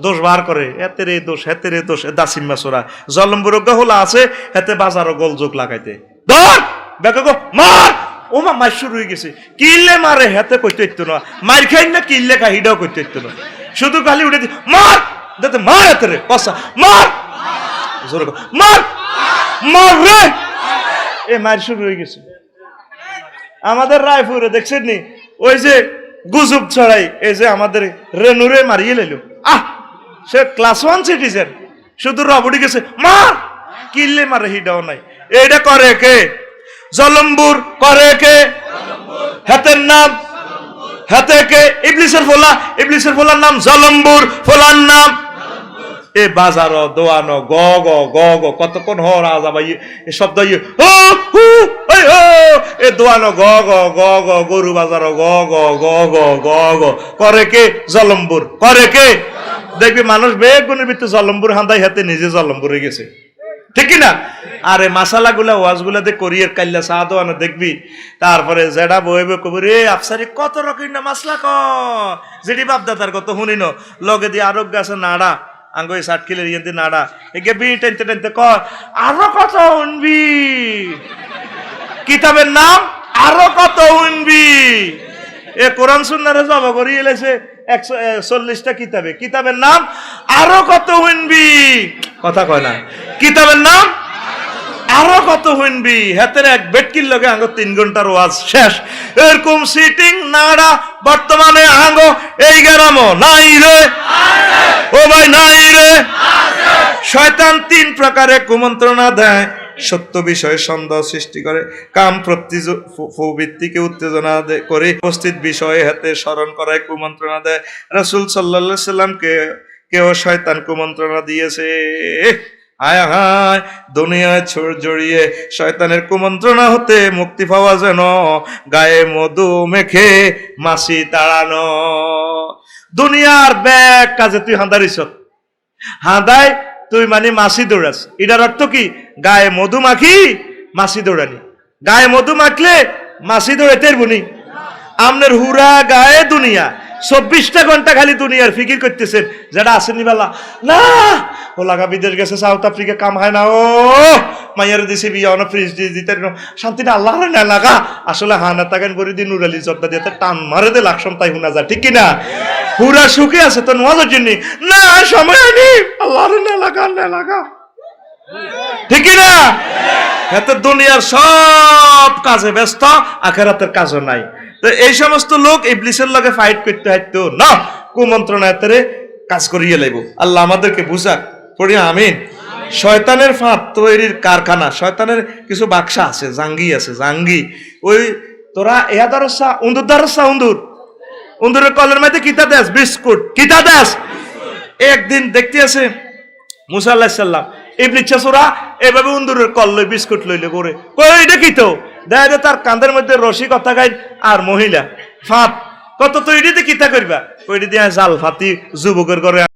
দোষ বার করে, হেতের এই দোষ হেতের এই দোষ, দাসিম্মা সোরা। জলম্বুরগা হলো আছে হেতে বাজারও গোলযোগ লাগাইতে, ধর বেকা গো মার, ও মার শুরু হয়ে গেছে। কিল্লে মারে হেতে কইতে ইত্তু না, মার খাই না কিল্লে খা হিডাও কইতে ইত্তু না, শুধু খালি উঠে দি মার যাতে মার হেতে রে পসা মার জোরে মার মার রে, এ মার শুরু হয়ে গেছে। আমাদের রায়পুরে দেখছেন নি ওই যে গুজব ছড়াই, এই যে আমাদের রেনুরে মারিয়ে লাইল, সে ক্লাস 1 সিটিজেন, শুধু রবড়ি গেছে মার, কিল্লে মারে হিডাও নাই। এইটা করে কে? জলম্বুর করে কে? হাতের নাম হাতে কে? ইবলিসের ফোলা, ইবলিসের ফোলার নাম জলম্বুর, ফোলার নাম এ বাজারো দোয়ানো গ গ গ গ কতক্ষণ হর আজ আবার এ শব্দ এ দোয়ানো গ গ গ গ গরু বাজারো গ গ গ গ গ গ করে কে? জলম্বুর করে কে? দেখবি মানুষ বেগুনের ভিতরে জলম্বুর হান্দাই হাতে নিজে জলম্বুরে গেছে, ঠিক না? আরে মাসালা গুলা ওয়াজ গুলা দে করিয়ের কাল্লা চা দোয়ানো দেখবি। তারপরে যেটা বইবে কবি রে আফসারি কত রকম না মাসলা ক যেটি বাপদাতার কত শুনি ন লগে দিয়ে আরোগ্য আছে নাড়া আঙ্গই 60 কিলোর ইয়ে নাড়া একে বি টানতে টানতে কর আরো কত শুনবি, কিতাবের নাম আরো কত শুনবি। এ কোরআন সুন্নাহরে জমা করিয়ে এলেছে 140টা কিতাবে, কিতাবের নাম আরো কত শুনবি, কথা কয় না, কিতাবের নাম আরো কত শুনবি। হাতের এক বেটকির লগে আঙ্গ 3 ঘন্টার ওয়াজ শেষ। এরকম সিটিং নাড়া বর্তমানে আঙ্গ এই গ্রামও নাই রে, ও ভাই নাই রে। শয়তান 3 প্রকারে কুমন্ত্রণা দেয়, সত্য বিষয়ে সন্দেহ সৃষ্টি করে, কাম প্রবৃত্তিকে উত্তেজনা করে, উপস্থিত বিষয়ে হাতে স্মরণ করায় কুমন্ত্রণা দেয়। রাসূল সাল্লাল্লাহু আলাইহি সাল্লামকে কেউ শয়তান কুমন্ত্রণা দিয়েছে। হায় হায় দুনিয়ায় জড়িয়ে শয়তানের কুমন্ত্রণা হতে মুক্তি পাওয়া যেন গায়ে মধু মেখে মাছি তাড়ানো। দুনিয়ার ব্যাগ কাজে তুই হাঁদারিস, হাঁদায় তুই মানে মাছি দৌড়াস, এটার অর্থ কি? গায়ে মধু মাখি মাছি দৌড়ানি। গায়ে মধু মাখলে মাছি দৌড়াইতে বনি, আপনার হুরা গায়ে দুনিয়া 24টা ঘন্টা খালি দুনিয়ার ফিকির করতেছেন, যেটা আসেনি বেলা না ও লাগা বিদেশ গেছে সাউথ আফ্রিকা কাম হয় না, ও মাইয়ার দিছে বিয়া অন ফ্রিজ দিয়ে দিতে শান্তি না আল্লাহ না লাগা আসলে হানা তাগান করে দিন নুরালি জর্দা দিয়ে টান মারে দে লাকসম তাই হুনা যায়, ঠিক কিনা? হুরা সুখে আছে তো নোয়াজের জন্য না সময় নেই, আল্লাহ না লাগা, ঠিক না? এত দুনিয়ার সব কাজে ব্যস্ত, আখেরাতের কাজও নাই। তো এই সমস্ত লোক ইবলিসের লগে ফাইট করতে হাইতো না, কুমন্ত্রণায়তরে কাজ করিয়ে লাইব। আল্লাহ আমাদেরকে বুঝাক, পড়ি আমিন। শয়তানের ফাঁদ তৈরির কারখানা, শয়তানের কিছু বাক্সা আছে, জাঙ্গি আছে, জাঙ্গি। ওই তোরা ইয়া দারসা উন্দুর দারসা উন্দুরের কলের মধ্যে কিতা দেস বিস্কুট, কিতা দেস। একদিন দেখতে আছে মুসা আলাইহিস সালাম ইবলিস চাচুরা এভাবে উন্দুরের কল লই বিস্কুট লইলে করে কই এটা কি তো দেয়, তার কাঁধের মধ্যে রশি কথা গাই আর মহিলা ফাঁদ কত তো এটিতে কিতা করবা, ওইটি দিয়ে জাল ফাতি যুবকের ঘরে